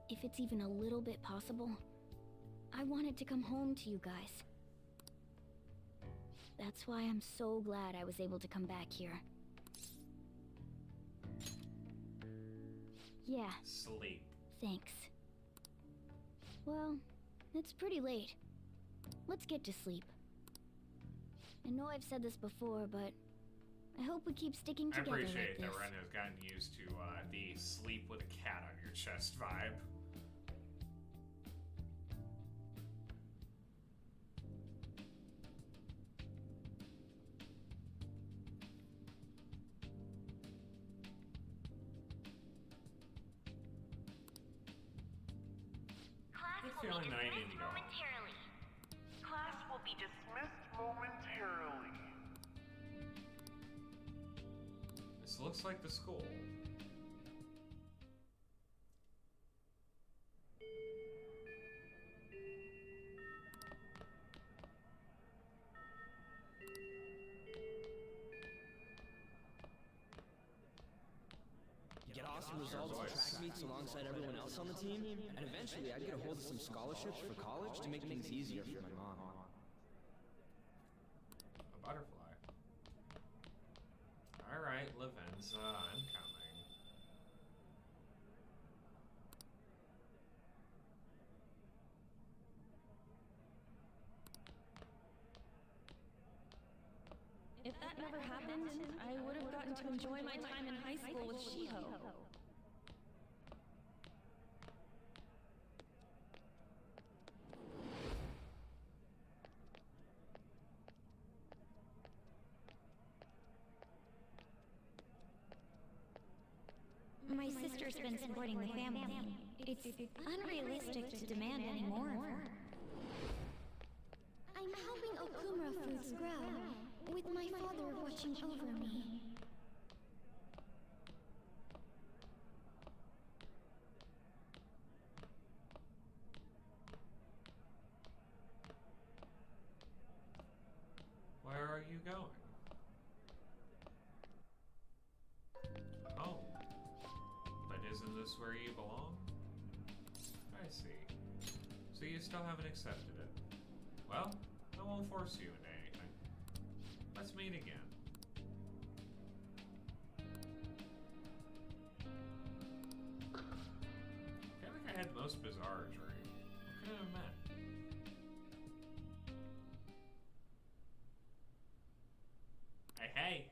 if it's even a little bit possible, I wanted to come home to you guys. That's why I'm so glad I was able to come back here. Yeah. Sleep. Thanks. Well, it's pretty late. Let's get to sleep. I know I've said this before, but I hope we keep sticking I together appreciate like that this. Ren has gotten used to the sleep with a cat on your chest vibe. Class Good will feeling be that I need dismissed to go. momentarily. Class will be dismissed momentarily. This looks like the school. Get awesome results in track meets alongside everyone else on the team, and eventually I'd get a hold of some scholarships for college to make things easier for my mom. A butterfly. Alright, Lavenza, I'm coming. If that never happened, I would have gotten to enjoy my time in high school with Shiho. My sister's been supporting the family. It's unrealistic to demand any more of her. Earth's growl, with my father watching over me. Where are you going? Home. But isn't this where you belong? I see. So you still haven't accepted it. Well, I won't force you into anything. Let's meet again. I feel like I had the most bizarre dream. What could it have meant? Hey.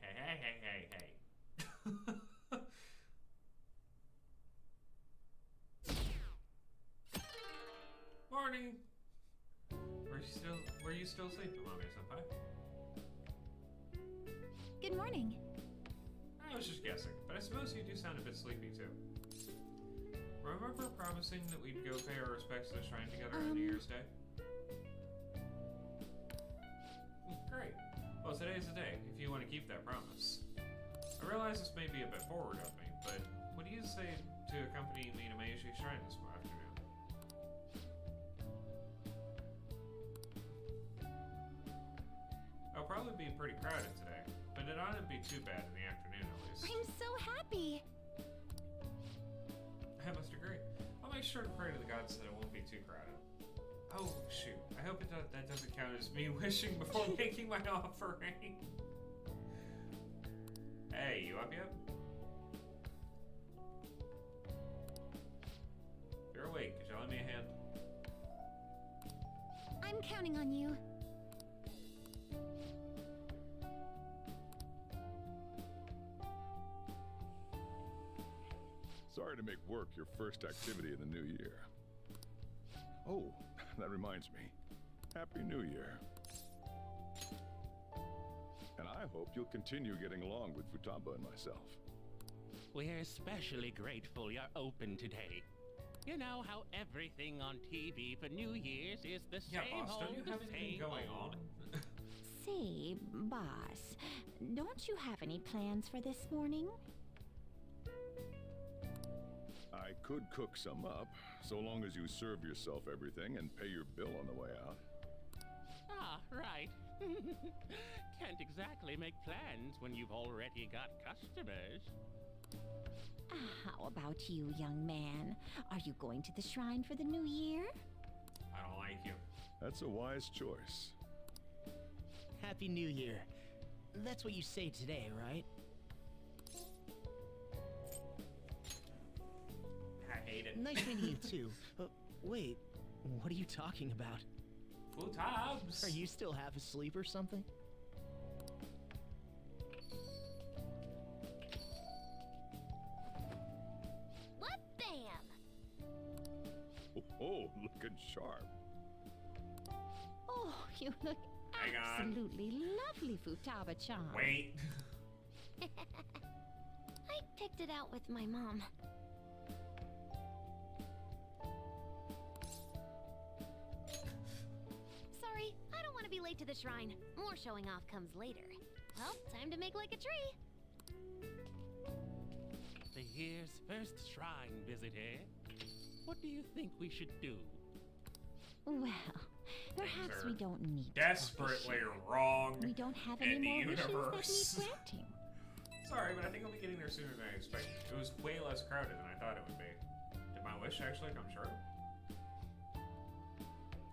Morning! Were you still sleeping, Mommy-senpai? Good morning. I was just guessing, but I suppose you do sound a bit sleepy too. Remember promising that we'd go pay our respects to the shrine together on New Year's Day? Great. Well, today's the day, if you want to keep that promise. I realize this may be a bit forward of me, but what do you say to accompanying me to Meiji Shrine this afternoon? It'll probably be pretty crowded today, but it oughtn't be too bad in the afternoon at least. I'm so happy. I must agree. I'll make sure to pray to the gods that it won't be too crowded. Oh, shoot. I hope that doesn't count as me wishing before making my offering. Hey, you up yet? If you're awake, could you lend me a hand? I'm counting on you. Sorry to make work your first activity in the new year. Oh, that reminds me. Happy New Year. And I hope you'll continue getting along with Futaba and myself. We're especially grateful you're open today. You know how everything on TV for New Year's is the same boss, don't you have anything going on? Say, boss, don't you have any plans for this morning? I could cook some up, so long as you serve yourself everything and pay your bill on the way out. Ah, right. Can't exactly make plans when you've already got customers. How about you, young man? Are you going to the shrine for the new year? I don't like you. That's a wise choice. Happy New Year. That's what you say today, right? I hate it. Nice meeting you too. Wait, what are you talking about? Futabs! Are you still half asleep or something? What bam! Oh, looking sharp. Oh, you look Hang on. absolutely lovely, Futaba-chan. Wait. I picked it out with my mom. Sorry, I don't want to be late to the shrine. More showing off comes later. Well, time to make like a tree. The year's first shrine visit, eh? What do you think we should do? Well, perhaps we don't need desperately wrong We don't have any in the more universe. wishes that need granting. Sorry, but I think I'll be getting there sooner than I expected. It was way less crowded than I thought it would be. Did my wish actually come true?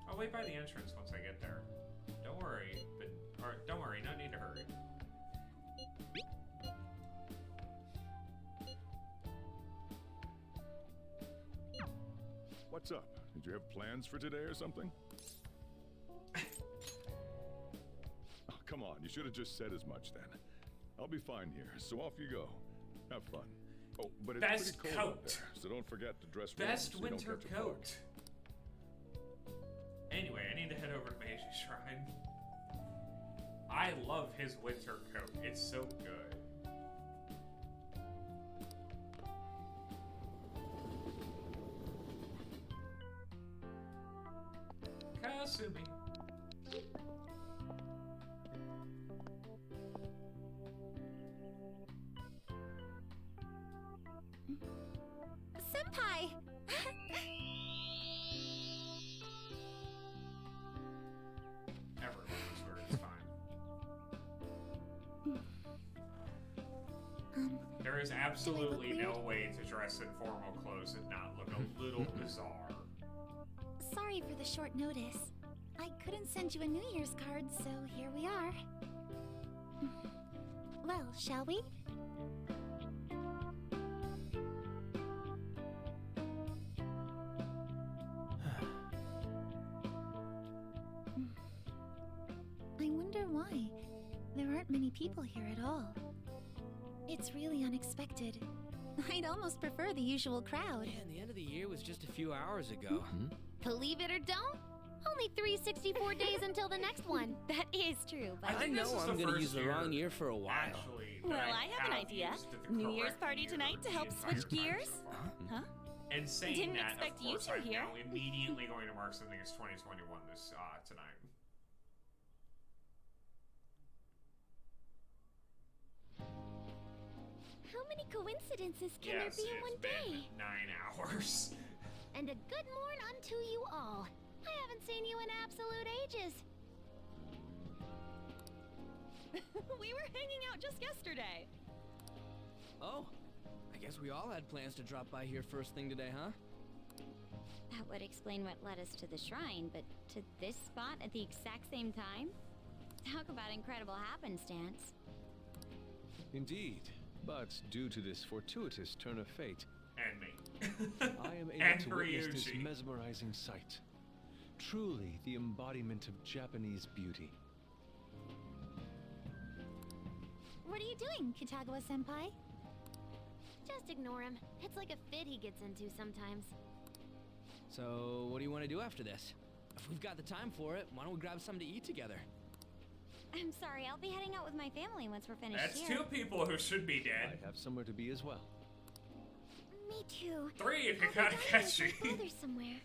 I'll wait by the entrance once I get there. Don't worry, don't worry, no need to hurry. What's up? Did you have plans for today or something? Oh, come on, you should have just said as much then. I'll be fine here, so off you go. Have fun. Oh, but it's Best pretty cold out coat. there, so don't forget to dress warm Best so you don't winter catch a bug. coat. Anyway, I need to head over to Meiji Shrine. I love his winter coat. It's so good. Kasumi. There is absolutely no way to dress in formal clothes and not look a little bizarre. Sorry for the short notice. I couldn't send you a New Year's card, so here we are. Well, shall we? I wonder why. There aren't many people here at all. It's really unexpected. I'd almost prefer the usual crowd. Yeah, and the end of the year was just a few hours ago. Believe it or don't, only 364 days until the next one. That is true, but I know I'm gonna use the wrong year for a while. Well, I have an idea. New Year's party tonight to help switch gears? Huh? And saying Didn't that, expect of you course, two I'm here. now immediately going to mark something as 2021 this tonight. how many coincidences can Yes, there be in it's one been day? 9 hours. And a good morn unto you all. I haven't seen you in absolute ages. We were hanging out just yesterday. Oh, I guess we all had plans to drop by here first thing today, huh? That would explain what led us to the shrine, but to this spot at the exact same time? Talk about incredible happenstance. Indeed, but due to this fortuitous turn of fate, and me, I am able And to witness this Ryuji. mesmerizing sight. Truly the embodiment of Japanese beauty. What are you doing, Kitagawa-senpai? Just ignore him. It's like a fit he gets into sometimes. So, what do you want to do after this? If we've got the time for it, why don't we grab something to eat together? I'm sorry, I'll be heading out with my family once we're finished That's here. 2 people who should be dead. I have somewhere to be as well. Me too. 3 if you I'll be gotta dining catch with me. my father somewhere.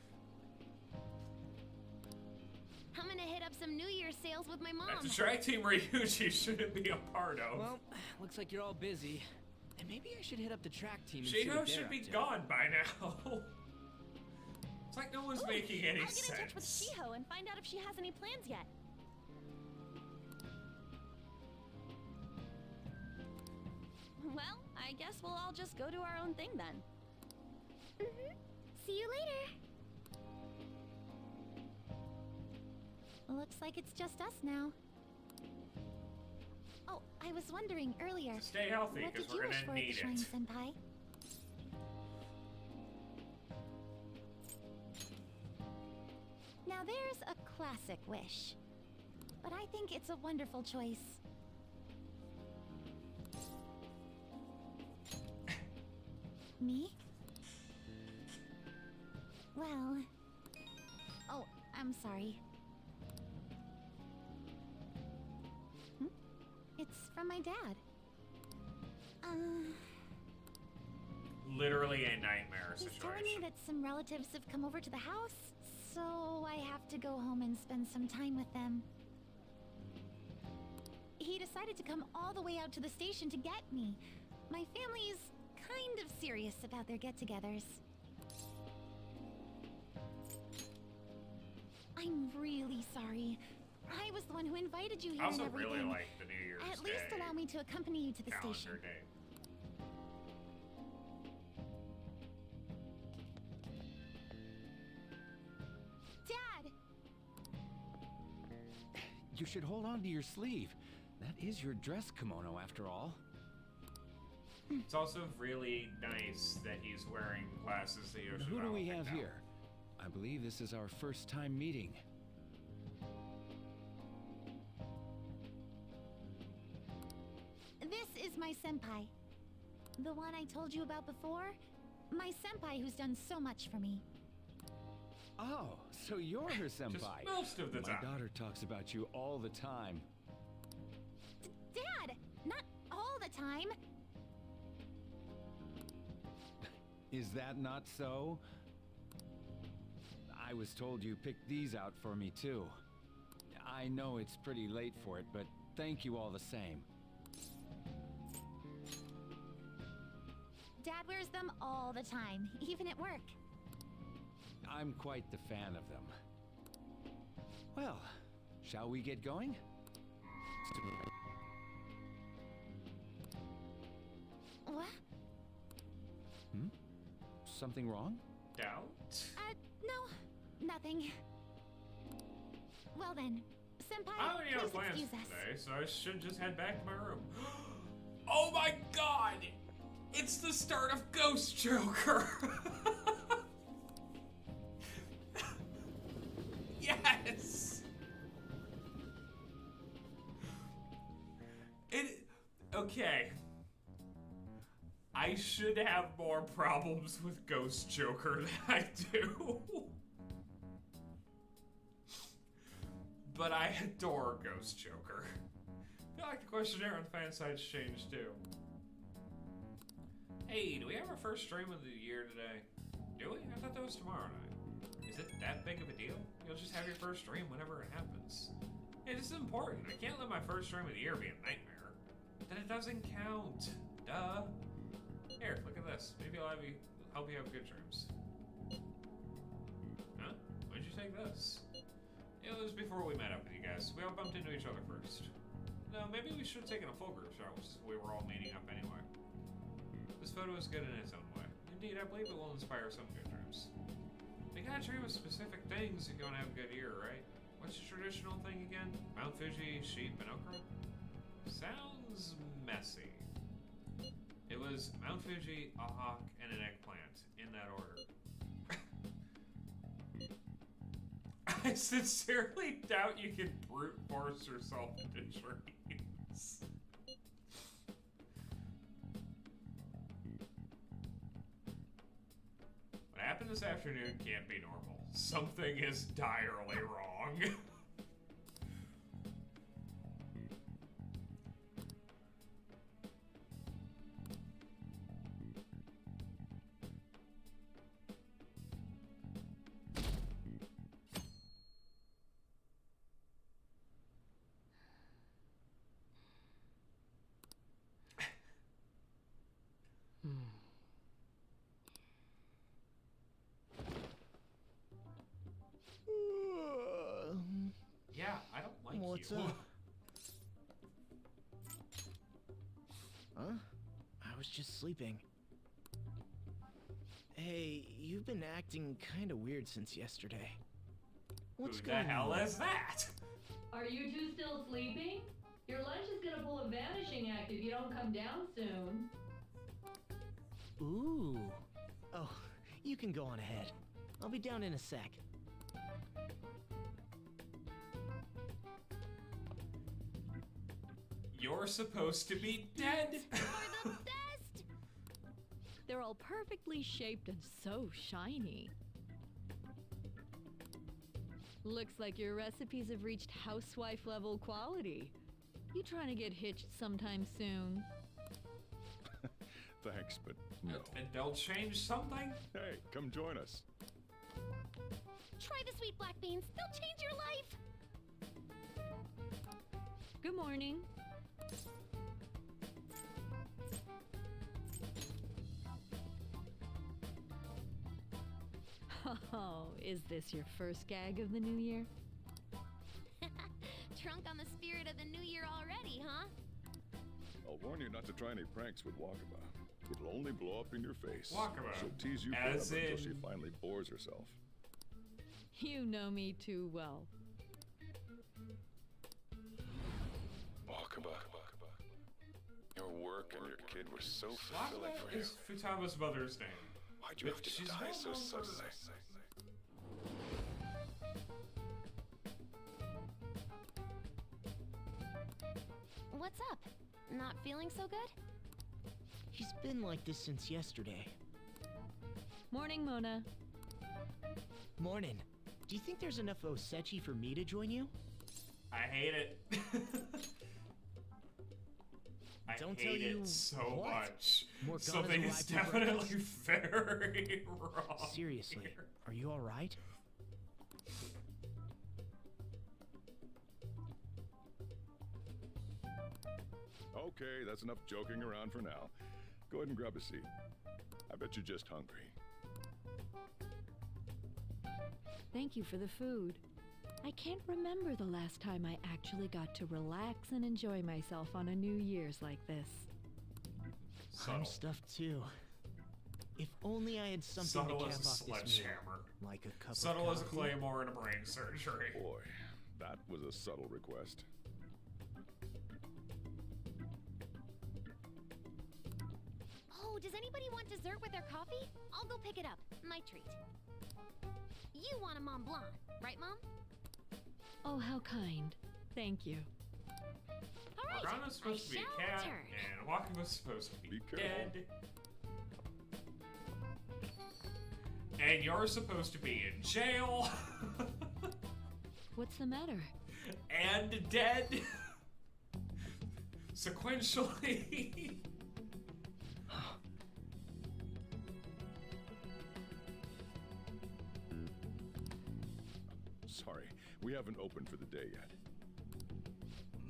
I'm gonna hit up some New Year's sales with my mom. That's a track team Ryuji shouldn't be a part of. Well, looks like you're all busy. And maybe I should hit up the track team and see Shiho what they're should up be to. gone by now. It's like no one's making any I'll get in touch with sense. Shiho and find out if she has any plans yet. Well, I guess we'll all just go do our own thing then. See you later. Looks like it's just us now. Oh, I was wondering earlier. Stay healthy, What 'cause did we're you wish gonna for at the need shrine, it. senpai? Now there's a classic wish, but I think it's a wonderful choice. Me? Well... Oh, I'm sorry. It's from my dad. Literally a nightmare He's telling me situation. that some relatives have come over to the house, so I have to go home and spend some time with them. He decided to come all the way out to the station to get me. My family's kind of serious about their get-togethers. I'm really sorry. I was the one who invited you here I also and everything. really like the New Year's At least Day allow me to accompany you to the calendar station. day. Dad! You should hold on to your sleeve. That is your dress kimono, after all. It's also really nice that he's wearing glasses that Yoshimura Who do we have picked out. here? I believe this is our first time meeting. This is my senpai. The one I told you about before? My senpai who's done so much for me. Oh, so you're her senpai. most of the My time. daughter talks about you all the time. Dad! Not all the time! Is that not so? I was told you picked these out for me too. I know it's pretty late for it, but thank you all the same. Dad wears them all the time, even at work. I'm quite the fan of them. Well, shall we get going? What? Hmm? Something wrong? Doubt? No, nothing. Well then, Senpai, I don't have please plans excuse us. today, so I should just head back to my room. Oh my god! It's the start of Ghost Joker! Yes! Okay. I should have more problems with Ghost Joker than I do. But I adore Ghost Joker. I feel like the questionnaire on the fan side's changed too. Hey, do we have our first stream of the year today? Do we? I thought that was tomorrow night. Is it that big of a deal? You'll just have your first stream whenever it happens. It is important. I can't let my first stream of the year be a nightmare. Then it doesn't count. Duh. Here, look at this. Maybe I'll help you have good dreams. Huh? Why'd you take this? It was before we met up with you guys. We all bumped into each other first. No, maybe we should have taken a full group shot, which is we were all meeting up anyway. This photo is good in its own way. Indeed, I believe it will inspire some good dreams. You gotta dream of specific things if you want to have a good year, right? What's the traditional thing again? Mount Fuji, sheep, and okra? Sounds messy. It was Mount Fuji, a hawk, and an eggplant, in that order. I sincerely doubt you can brute force yourself into dreams. What happened this afternoon can't be normal. Something is direly wrong. Yeah, I don't like What's you. up? Huh? I was just sleeping. Hey, you've been acting kind of weird since yesterday. What's Who the going hell on? is that? Are you two still sleeping? Your lunch is gonna pull a vanishing act if you don't come down soon. Ooh. Oh, you can go on ahead. I'll be down in a sec. You're supposed to be dead. They're all perfectly shaped and so shiny. Looks like your recipes have reached housewife level quality. You trying to get hitched sometime soon? Thanks, but no. And they'll change something. Hey, come join us. Try the sweet black beans. They'll change your life. Good morning. Oh, is this your first gag of the new year? Drunk on the spirit of the new year already, huh? I'll warn you not to try any pranks with Wakaba. It'll only blow up in your face. Wakaba? She'll tease you As forever until she in- finally bores herself. You know me too well. Wakaba. Your work and your kid were so fulfilling for Wakaba you. is Futaba's mother's name. Why'd you have to She's die well so known for- suddenly? What's up? Not feeling so good? He's been like this since yesterday. Morning, Mona. Morning. Do you think there's enough Osechi for me to join you? I hate it. I Don't hate tell you it so what? much. Morgana's Something is arrived for definitely breakfast? very wrong. Seriously, here. are you alright? Okay, that's enough joking around for now. Go ahead and grab a seat. I bet you're just hungry. Thank you for the food. I can't remember the last time I actually got to relax and enjoy myself on a New Year's like this. I'm stuffed too. If only I had something Subtle to as cap a off this meal. sledgehammer. Like a cup Subtle of as a coffee. claymore and a brain surgery. Boy, that was a subtle request. Oh, does anybody want dessert with their coffee? I'll go pick it up. My treat. You want a Mont Blanc, right, Mom? Oh, how kind. Thank you. All right, Morgana's supposed to be a I cat, shall return. and Wakima's supposed to be careful. dead. And you're supposed to be in jail. What's the matter? And dead. Sequentially. Sorry, we haven't opened for the day yet.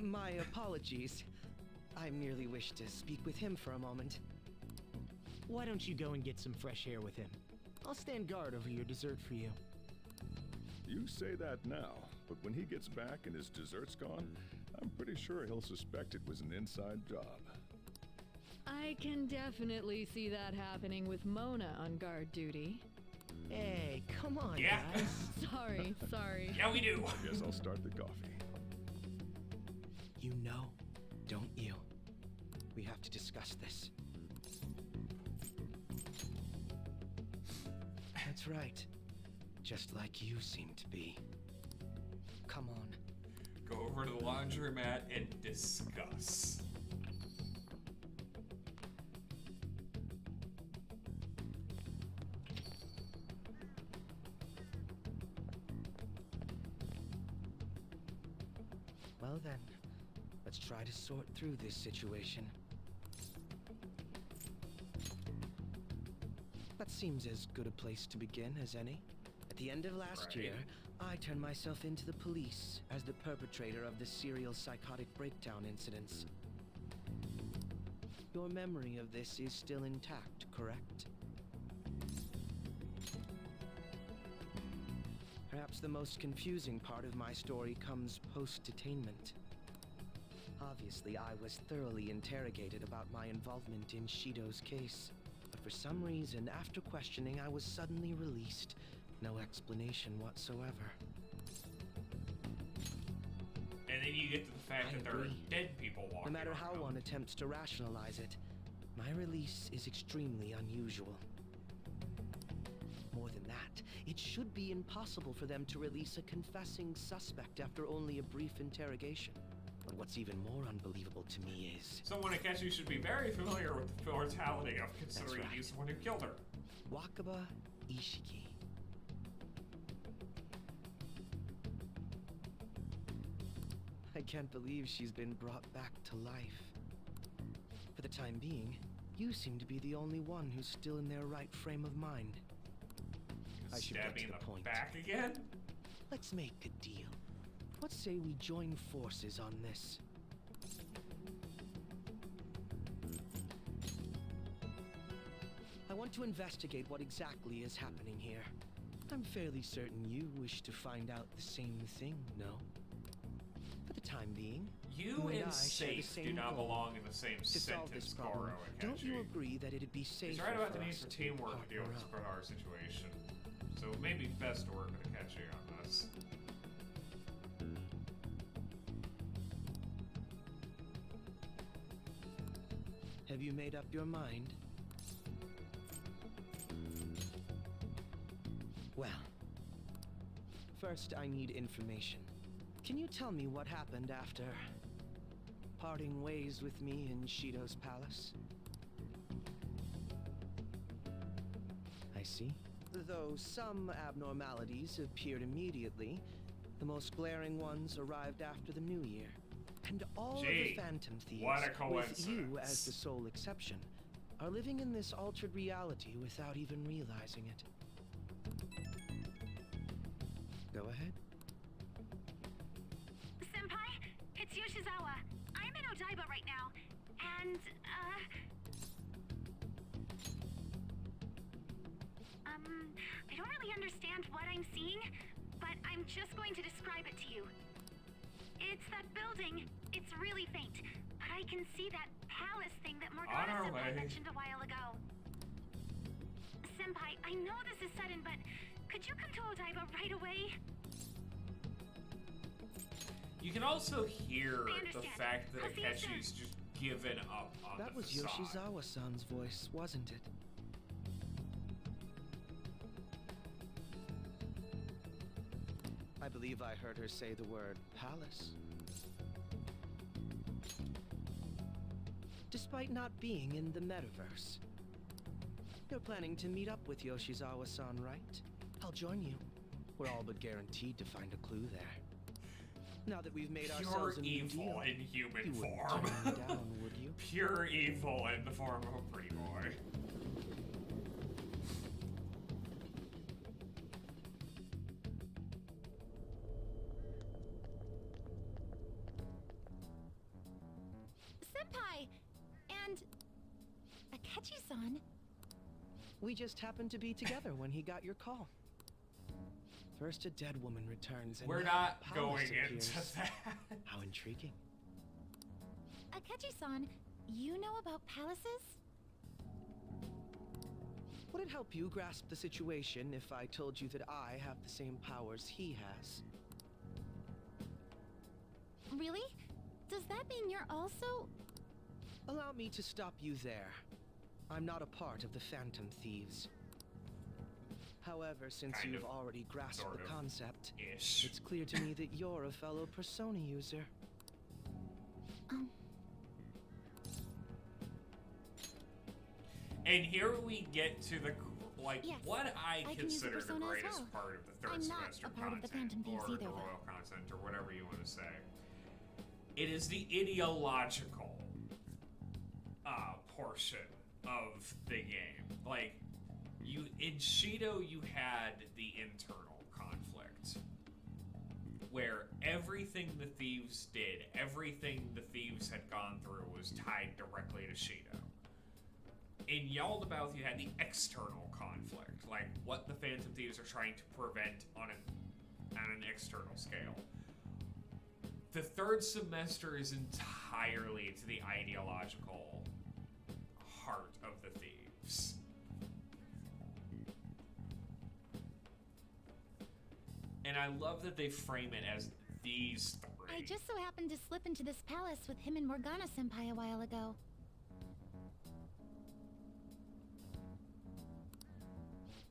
My apologies. I merely wish to speak with him for a moment. Why don't you go and get some fresh air with him? I'll stand guard over your dessert for you. You say that now, but when he gets back and his dessert's gone, I'm pretty sure he'll suspect it was an inside job. I can definitely see that happening with Mona on guard duty. Hey, come on, Yeah. guys. Sorry. Yeah, we do. Guess I'll start the coffee. You know, don't you? We have to discuss this. That's right. Just like you seem to be. Come on. Go over to the laundromat and discuss. Well then, let's try to sort through this situation. That seems as good a place to begin as any. At the end of last Right. year, I turned myself into the police as the perpetrator of the serial psychotic breakdown incidents. Your memory of this is still intact, correct? Perhaps the most confusing part of my story comes post-detainment. Obviously, I was thoroughly interrogated about my involvement in Shido's case, but for some reason, after questioning, I was suddenly released. No explanation whatsoever. And then you get to the fact I that there are agree. dead people walking No matter how around. one attempts to rationalize it, my release is extremely unusual. More than that, it should be impossible for them to release a confessing suspect after only a brief interrogation. But what's even more unbelievable to me is... Someone Akechi should be very familiar with the mortality of, considering right. he's the one who killed her. Wakaba Ishiki. I can't believe she's been brought back to life. For the time being, you seem to be the only one who's still in their right frame of mind. I should Stab get me to in the the point. back again? Let's make a deal. What say we join forces on this? I want to investigate what exactly is happening here. I'm fairly certain you wish to find out the same thing, no? For the time being, You and I and share the safe same do not goal. belong in the same To solve this sentence, problem, Goro don't you Akechi. agree that it'd be safer He's right about for the need us for to teamwork to deal partner with up? our situation. So it may be best to work with Akechi on this. Have you made up your mind? Well, first I need information. Can you tell me what happened after parting ways with me in Shido's palace? I see. Though some abnormalities appeared immediately, the most glaring ones arrived after the new year. And all of Gee, the Phantom Thieves, what a with you coincidence. as the sole exception, are living in this altered reality without even realizing it. Go ahead. Senpai, it's Yoshizawa. I'm in Odaiba right now, and, I don't really understand what I'm seeing, but I'm just going to describe it to you. It's that building. It's really faint, but I can see that palace thing that On our Morgana way. mentioned a while ago. Senpai, I know this is sudden, but could you come to Odaiba right away? You can also hear I the understand. fact that I'll see you Akechi's just given up on That the was facade. Yoshizawa-san's voice, wasn't it? I believe I heard her say the word palace. Despite not being in the metaverse. You're planning to meet up with Yoshizawa-san, right? I'll join you. We're all but guaranteed to find a clue there. Now that we've made Pure ourselves a new evil deal, in human you wouldn't form. turn me down, would you? Pure evil in the form of a pretty boy. Senpai! And... Akechi-san? We just happened to be together when he got your call. First a dead woman returns and We're now not a palace going appears. into that. How intriguing. Akechi-san, you know about palaces? Would it help you grasp the situation if I told you that I have the same powers he has? Really? Does that mean you're also... Allow me to stop you there. I'm not a part of the Phantom Thieves. However, since Kind you've of, already grasped sort the of, concept, ish. it's clear to me that you're a fellow Persona user. And here we get to the Yes, what I I can use the consider the persona as greatest well. part of the third I'm not semester a part of the Phantom content, Thieves or either, the though. royal content, or whatever you want to say. It is the ideological portion of the game. Like, in Shido, you had the internal conflict, where everything the thieves did, everything the thieves had gone through, was tied directly to Shido. In Yaldabaoth, you had the external conflict, like what the Phantom Thieves are trying to prevent on an external scale. The third semester is entirely to the ideological heart of the thieves. And I love that they frame it as these three. I just so happened to slip into this palace with him and Morgana Senpai a while ago.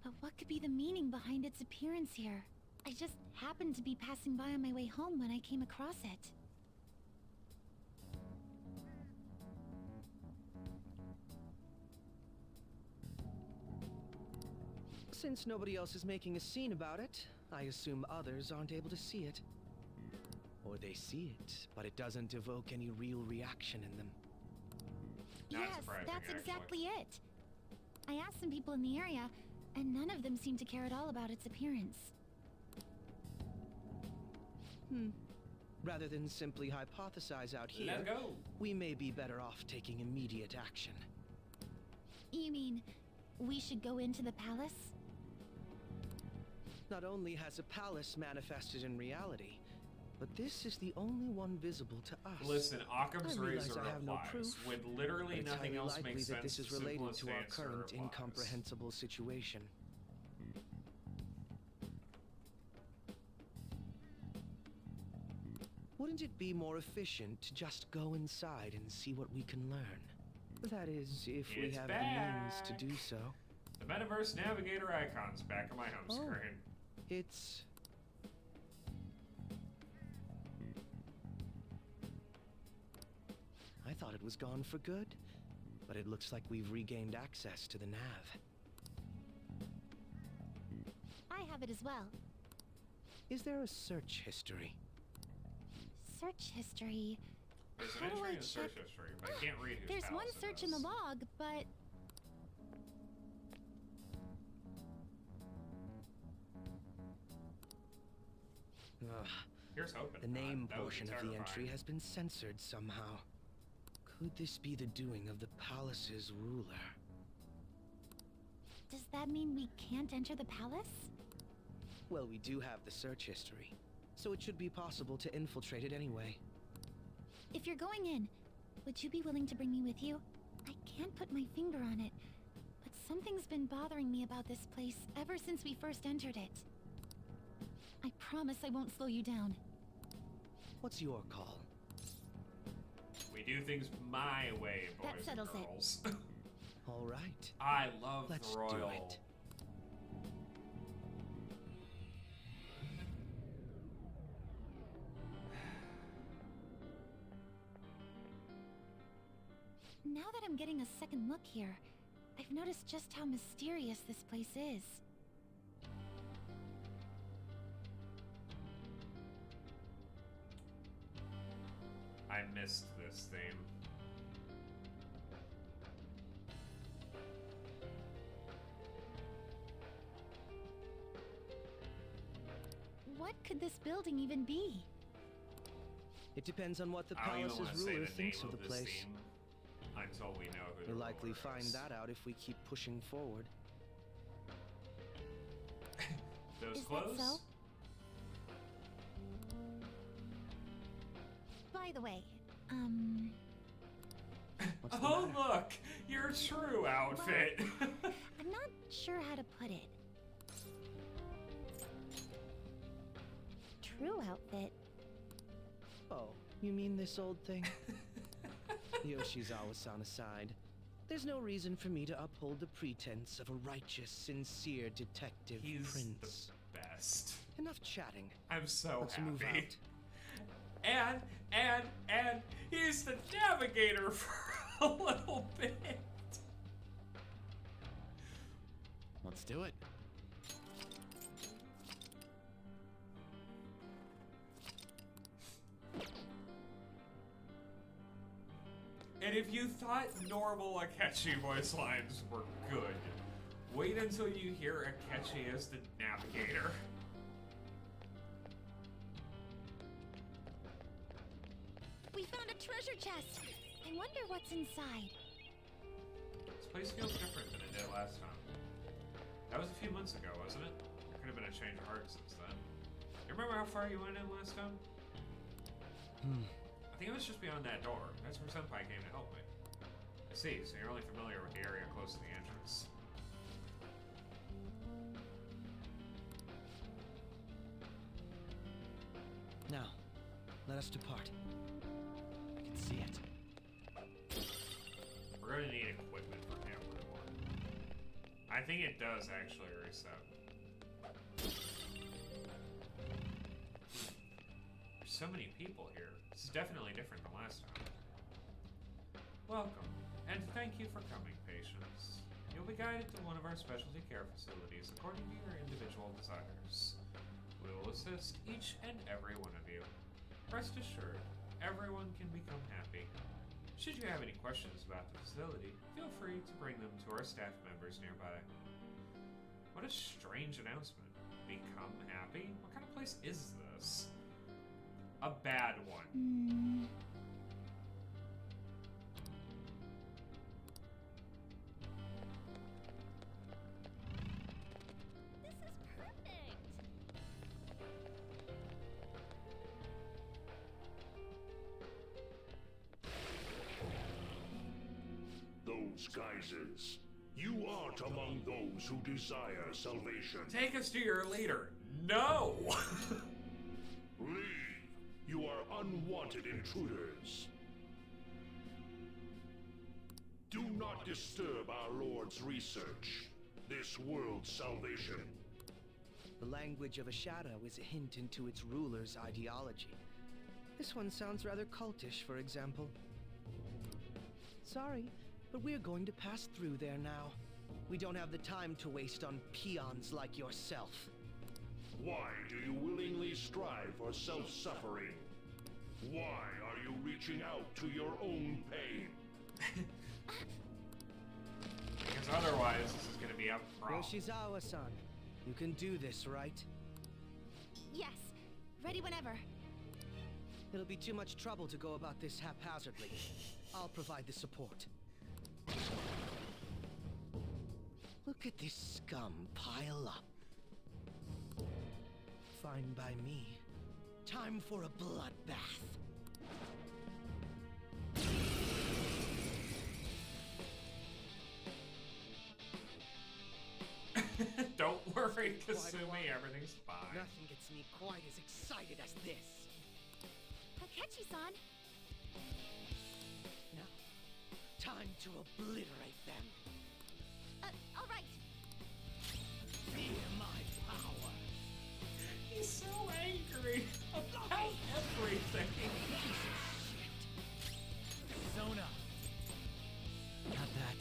But what could be the meaning behind its appearance here? I just happened to be passing by on my way home when I came across it. Since nobody else is making a scene about it, I assume others aren't able to see it. Or they see it, but it doesn't evoke any real reaction in them. Not Yes, surprising, that's actually. exactly it. I asked some people in the area, and none of them seemed to care at all about its appearance. Rather than simply hypothesize out here, Let's go. we may be better off taking immediate action. You mean, we should go into the palace? Not only has a palace manifested in reality, but this is the only one visible to us. Listen, Occam's I realize razor I have no applies. proof, When but literally it's nothing highly else likely makes that sense, this is the related simplest to our answer current applies. incomprehensible situation. Wouldn't it be more efficient to just go inside and see what we can learn? That is, if we It's have the means to back. do so. The Metaverse Navigator icon's back on my home Oh. screen. It's... I thought it was gone for good, but it looks like we've regained access to the nav. I have it as well. Is there a search history? Search history. There's How an do entry I in the search check? history, but I can't read whose There's one palace it search in the is. log, but Ugh. Here's hoping. The name That would be portion of the entry terrifying. has been censored somehow. Could this be the doing of the palace's ruler? does that mean we can't enter the palace? Well, we do have the search history, so it should be possible to infiltrate it anyway. If you're going in, would you be willing to bring me with you? I can't put my finger on it, but Something's been bothering me about this place ever since we first entered it. I promise I won't slow you down. What's your call? We do things my way, boys That settles and it. girls. All right. I love Let's the do royal. it. Now that I'm getting a second look here, I've noticed just how mysterious this place is. I missed this theme. What could this building even be? It depends on what the I don't even palace's wanna say ruler the thinks name of the this place. theme until we know who We'll the likely ruler find is. that out if we keep pushing forward. Those Is clothes? that so? By the way, What's the Oh matter? look, your true outfit. I'm not sure how to put it. True outfit? Oh, you mean this old thing? Yoshizawa-san aside, there's no reason for me to uphold the pretense of a righteous, sincere detective He's prince. the best. Enough chatting. I'm so Let's happy. move out. And he's the navigator for a little bit. Let's do it. And if you thought normal Akechi voice lines were good, wait until you hear Akechi as the navigator. We found a treasure chest! I wonder what's inside. This place feels different than it did last time. That was a few months ago, wasn't it? There could have been a change of heart since then. You remember how far you went in last time? I think it was just beyond that door. That's where Senpai came to help me. I see, so you're only familiar with the area close to the entrance. Now, let us depart. I can see it. We're gonna need equipment for Hamlet War. I think it does actually reset. There's so many people here. This is definitely different than last time. Welcome, and thank you for coming, patients. You'll be guided to one of our specialty care facilities according to your individual desires. We will assist each and every one of you. Rest assured, everyone can become happy. Should you have any questions about the facility, feel free to bring them to our staff members nearby. What a strange announcement. Become happy? What kind of place is this? A bad one. This is perfect. Those geysers. You aren't among those who desire salvation. Take us to your leader. No! Leave. You are unwanted intruders. Do not disturb our Lord's research. This world's salvation. The language of a shadow is a hint into its ruler's ideology. This one sounds rather cultish, for example. Sorry, but we're going to pass through there now. We don't have the time to waste on peons like yourself. Why do you willingly strive for self-suffering? Why are you reaching out to your own pain? Because otherwise, this is gonna be a problem. Yoshizawa-san, you can do this, right? Yes, ready whenever. It'll be too much trouble to go about this haphazardly. I'll provide the support. Look at this scum pile up. Fine by me. Time for a bloodbath. worry, quite a Kasumi. while. Everything's fine. Nothing gets me quite as excited as this. Akechi-san! Now, time to obliterate them. Alright. Fear my power. He's so angry about everything. Zona. Got that.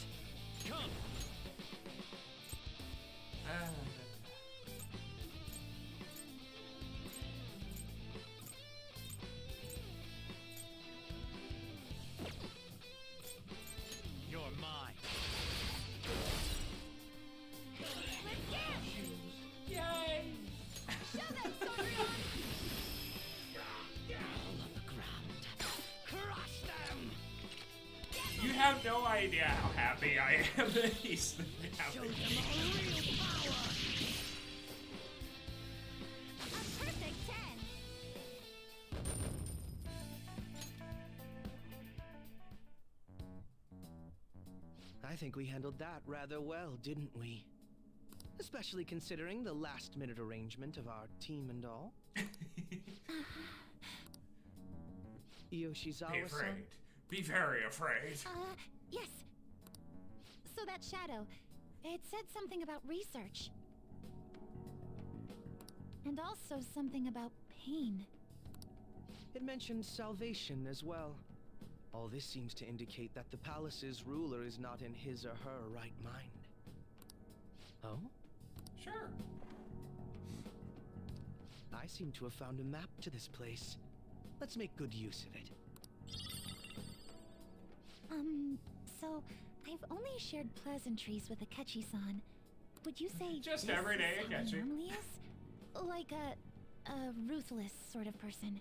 Come. You're mine. Yay! Show them, Sonrion! All on the ground. Crush them. You have no idea how happy I am that he's happy. Show them a real power. A perfect 10! I think we handled that rather well, didn't we? Especially considering the last-minute arrangement of our team and all. Be Yoshizawa-san? afraid. Be very afraid. Yes. So that shadow, it said something about research. And also something about pain. It mentioned salvation as well. All this seems to indicate that the palace's ruler is not in his or her right mind. Oh? Sure. I seem to have found a map to this place. Let's make good use of it. So I've only shared pleasantries with Akechi-san. Would you say Just this everyday is how he Akechi. normally is? Like a ruthless sort of person.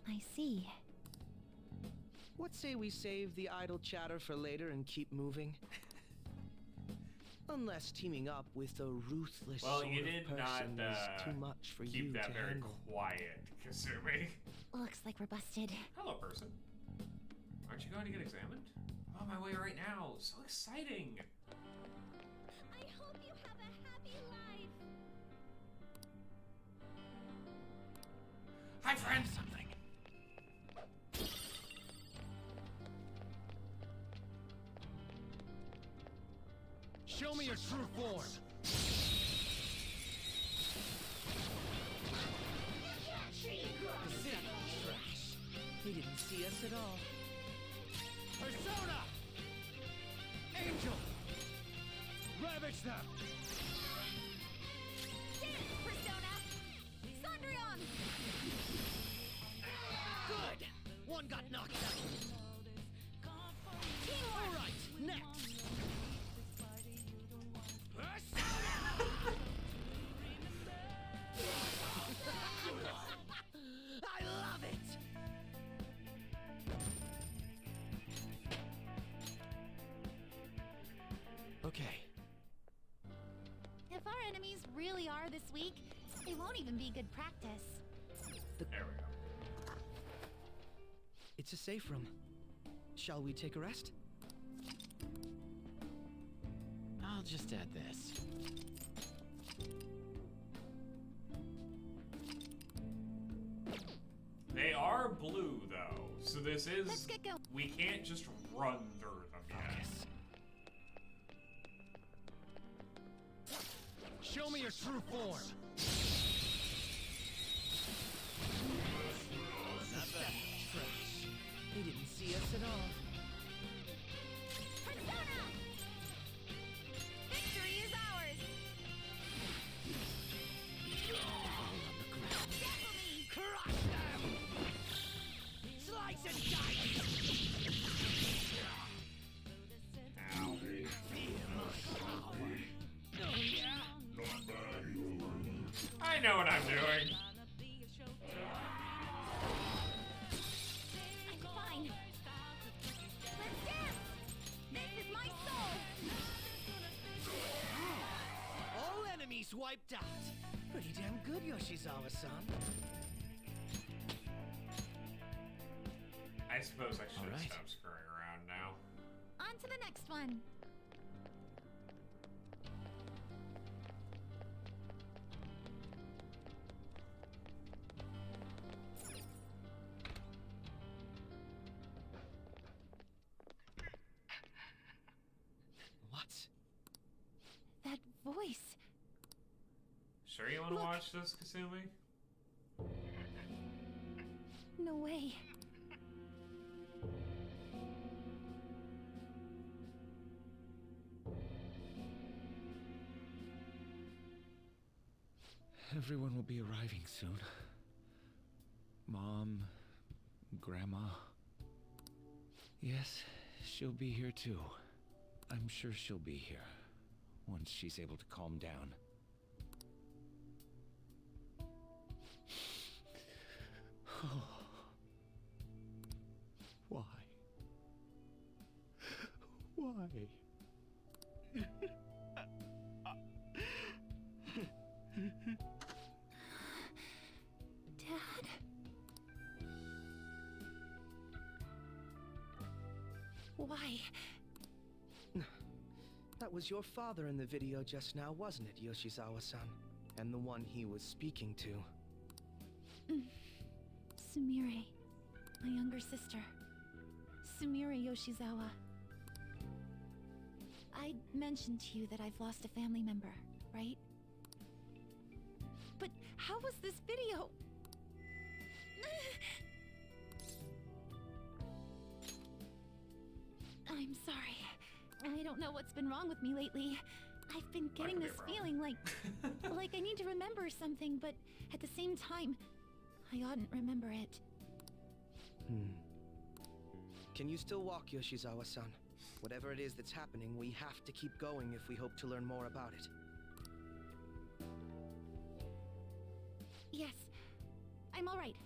I see. What say we save the idle chatter for later and keep moving? Unless teaming up with a ruthless Well, sort you of did person not is too much for you keep that to very handle. quiet, Kasumi. Looks like we're busted. Hello, person. Aren't you going to get examined? I'm on my way right now. So exciting. I hope you have a happy life! Hi, friend. Something. Show me your true form. Trash. He didn't see us at all. Persona! Angel! Ravage them! Dance, Persona! Sondrion! Good! One got knocked out. All right, next. I love it. Okay. If our enemies really are this weak, it won't even be good practice. There we go. It's a safe room. Shall we take a rest? I'll just add this. They are blue, though, so this is... Let's get going. We can't just run through them yet. Show me your true form. Trash. He didn't see us at all. Persona! Victory is ours! Sample me! Crush them! Slice and dice! Ow. Feel my power. Oh yeah? I know what I'm doing. I'm fine! Let's dance! This is my soul! All enemies wiped out. Pretty damn good, Yoshizawa-san. I suppose I should All right. stop screwing around now. On to the next one. Sure you want to watch this, Kasumi? No way. Everyone will be arriving soon. Mom, Grandma. Yes, she'll be here too. I'm sure she'll be here once she's able to calm down. Why? Why? Dad? Why? That was your father in the video just now, wasn't it, Yoshizawa-san? And the one he was speaking to. Sumire. My younger sister. Sumire Yoshizawa. I mentioned to you that I've lost a family member, right? But how was this video? I'm sorry. I don't know what's been wrong with me lately. I've been getting this feeling like I need to remember something, but at the same time, I oughtn't remember it. Can you still walk, Yoshizawa-san? Whatever it is that's happening, we have to keep going if we hope to learn more about it. Yes. I'm all right.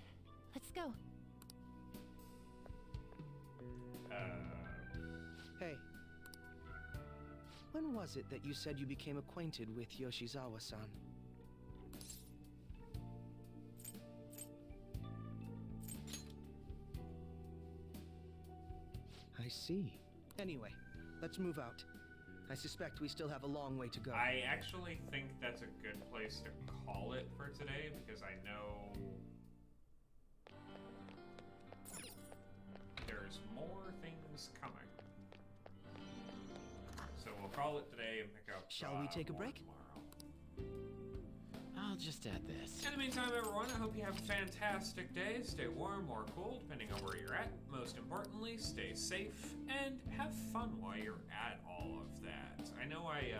Let's go. Hey. When was it that you said you became acquainted with Yoshizawa-san? I see. Anyway, let's move out. I suspect we still have a long way to go. I actually think that's a good place to call it for today, because I know there's more things coming. So we'll call it today and pick up. Shall we take a break? Tomorrow. I'll just add this. In the meantime, everyone, I hope you have a fantastic day. Stay warm or cool, depending on where you're at. Most importantly, stay safe and have fun while you're at all of that. I know I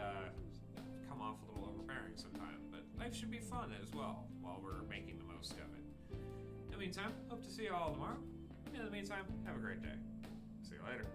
come off a little overbearing sometimes, but life should be fun as well while we're making the most of it. In the meantime, hope to see you all tomorrow. In the meantime, have a great day. See you later.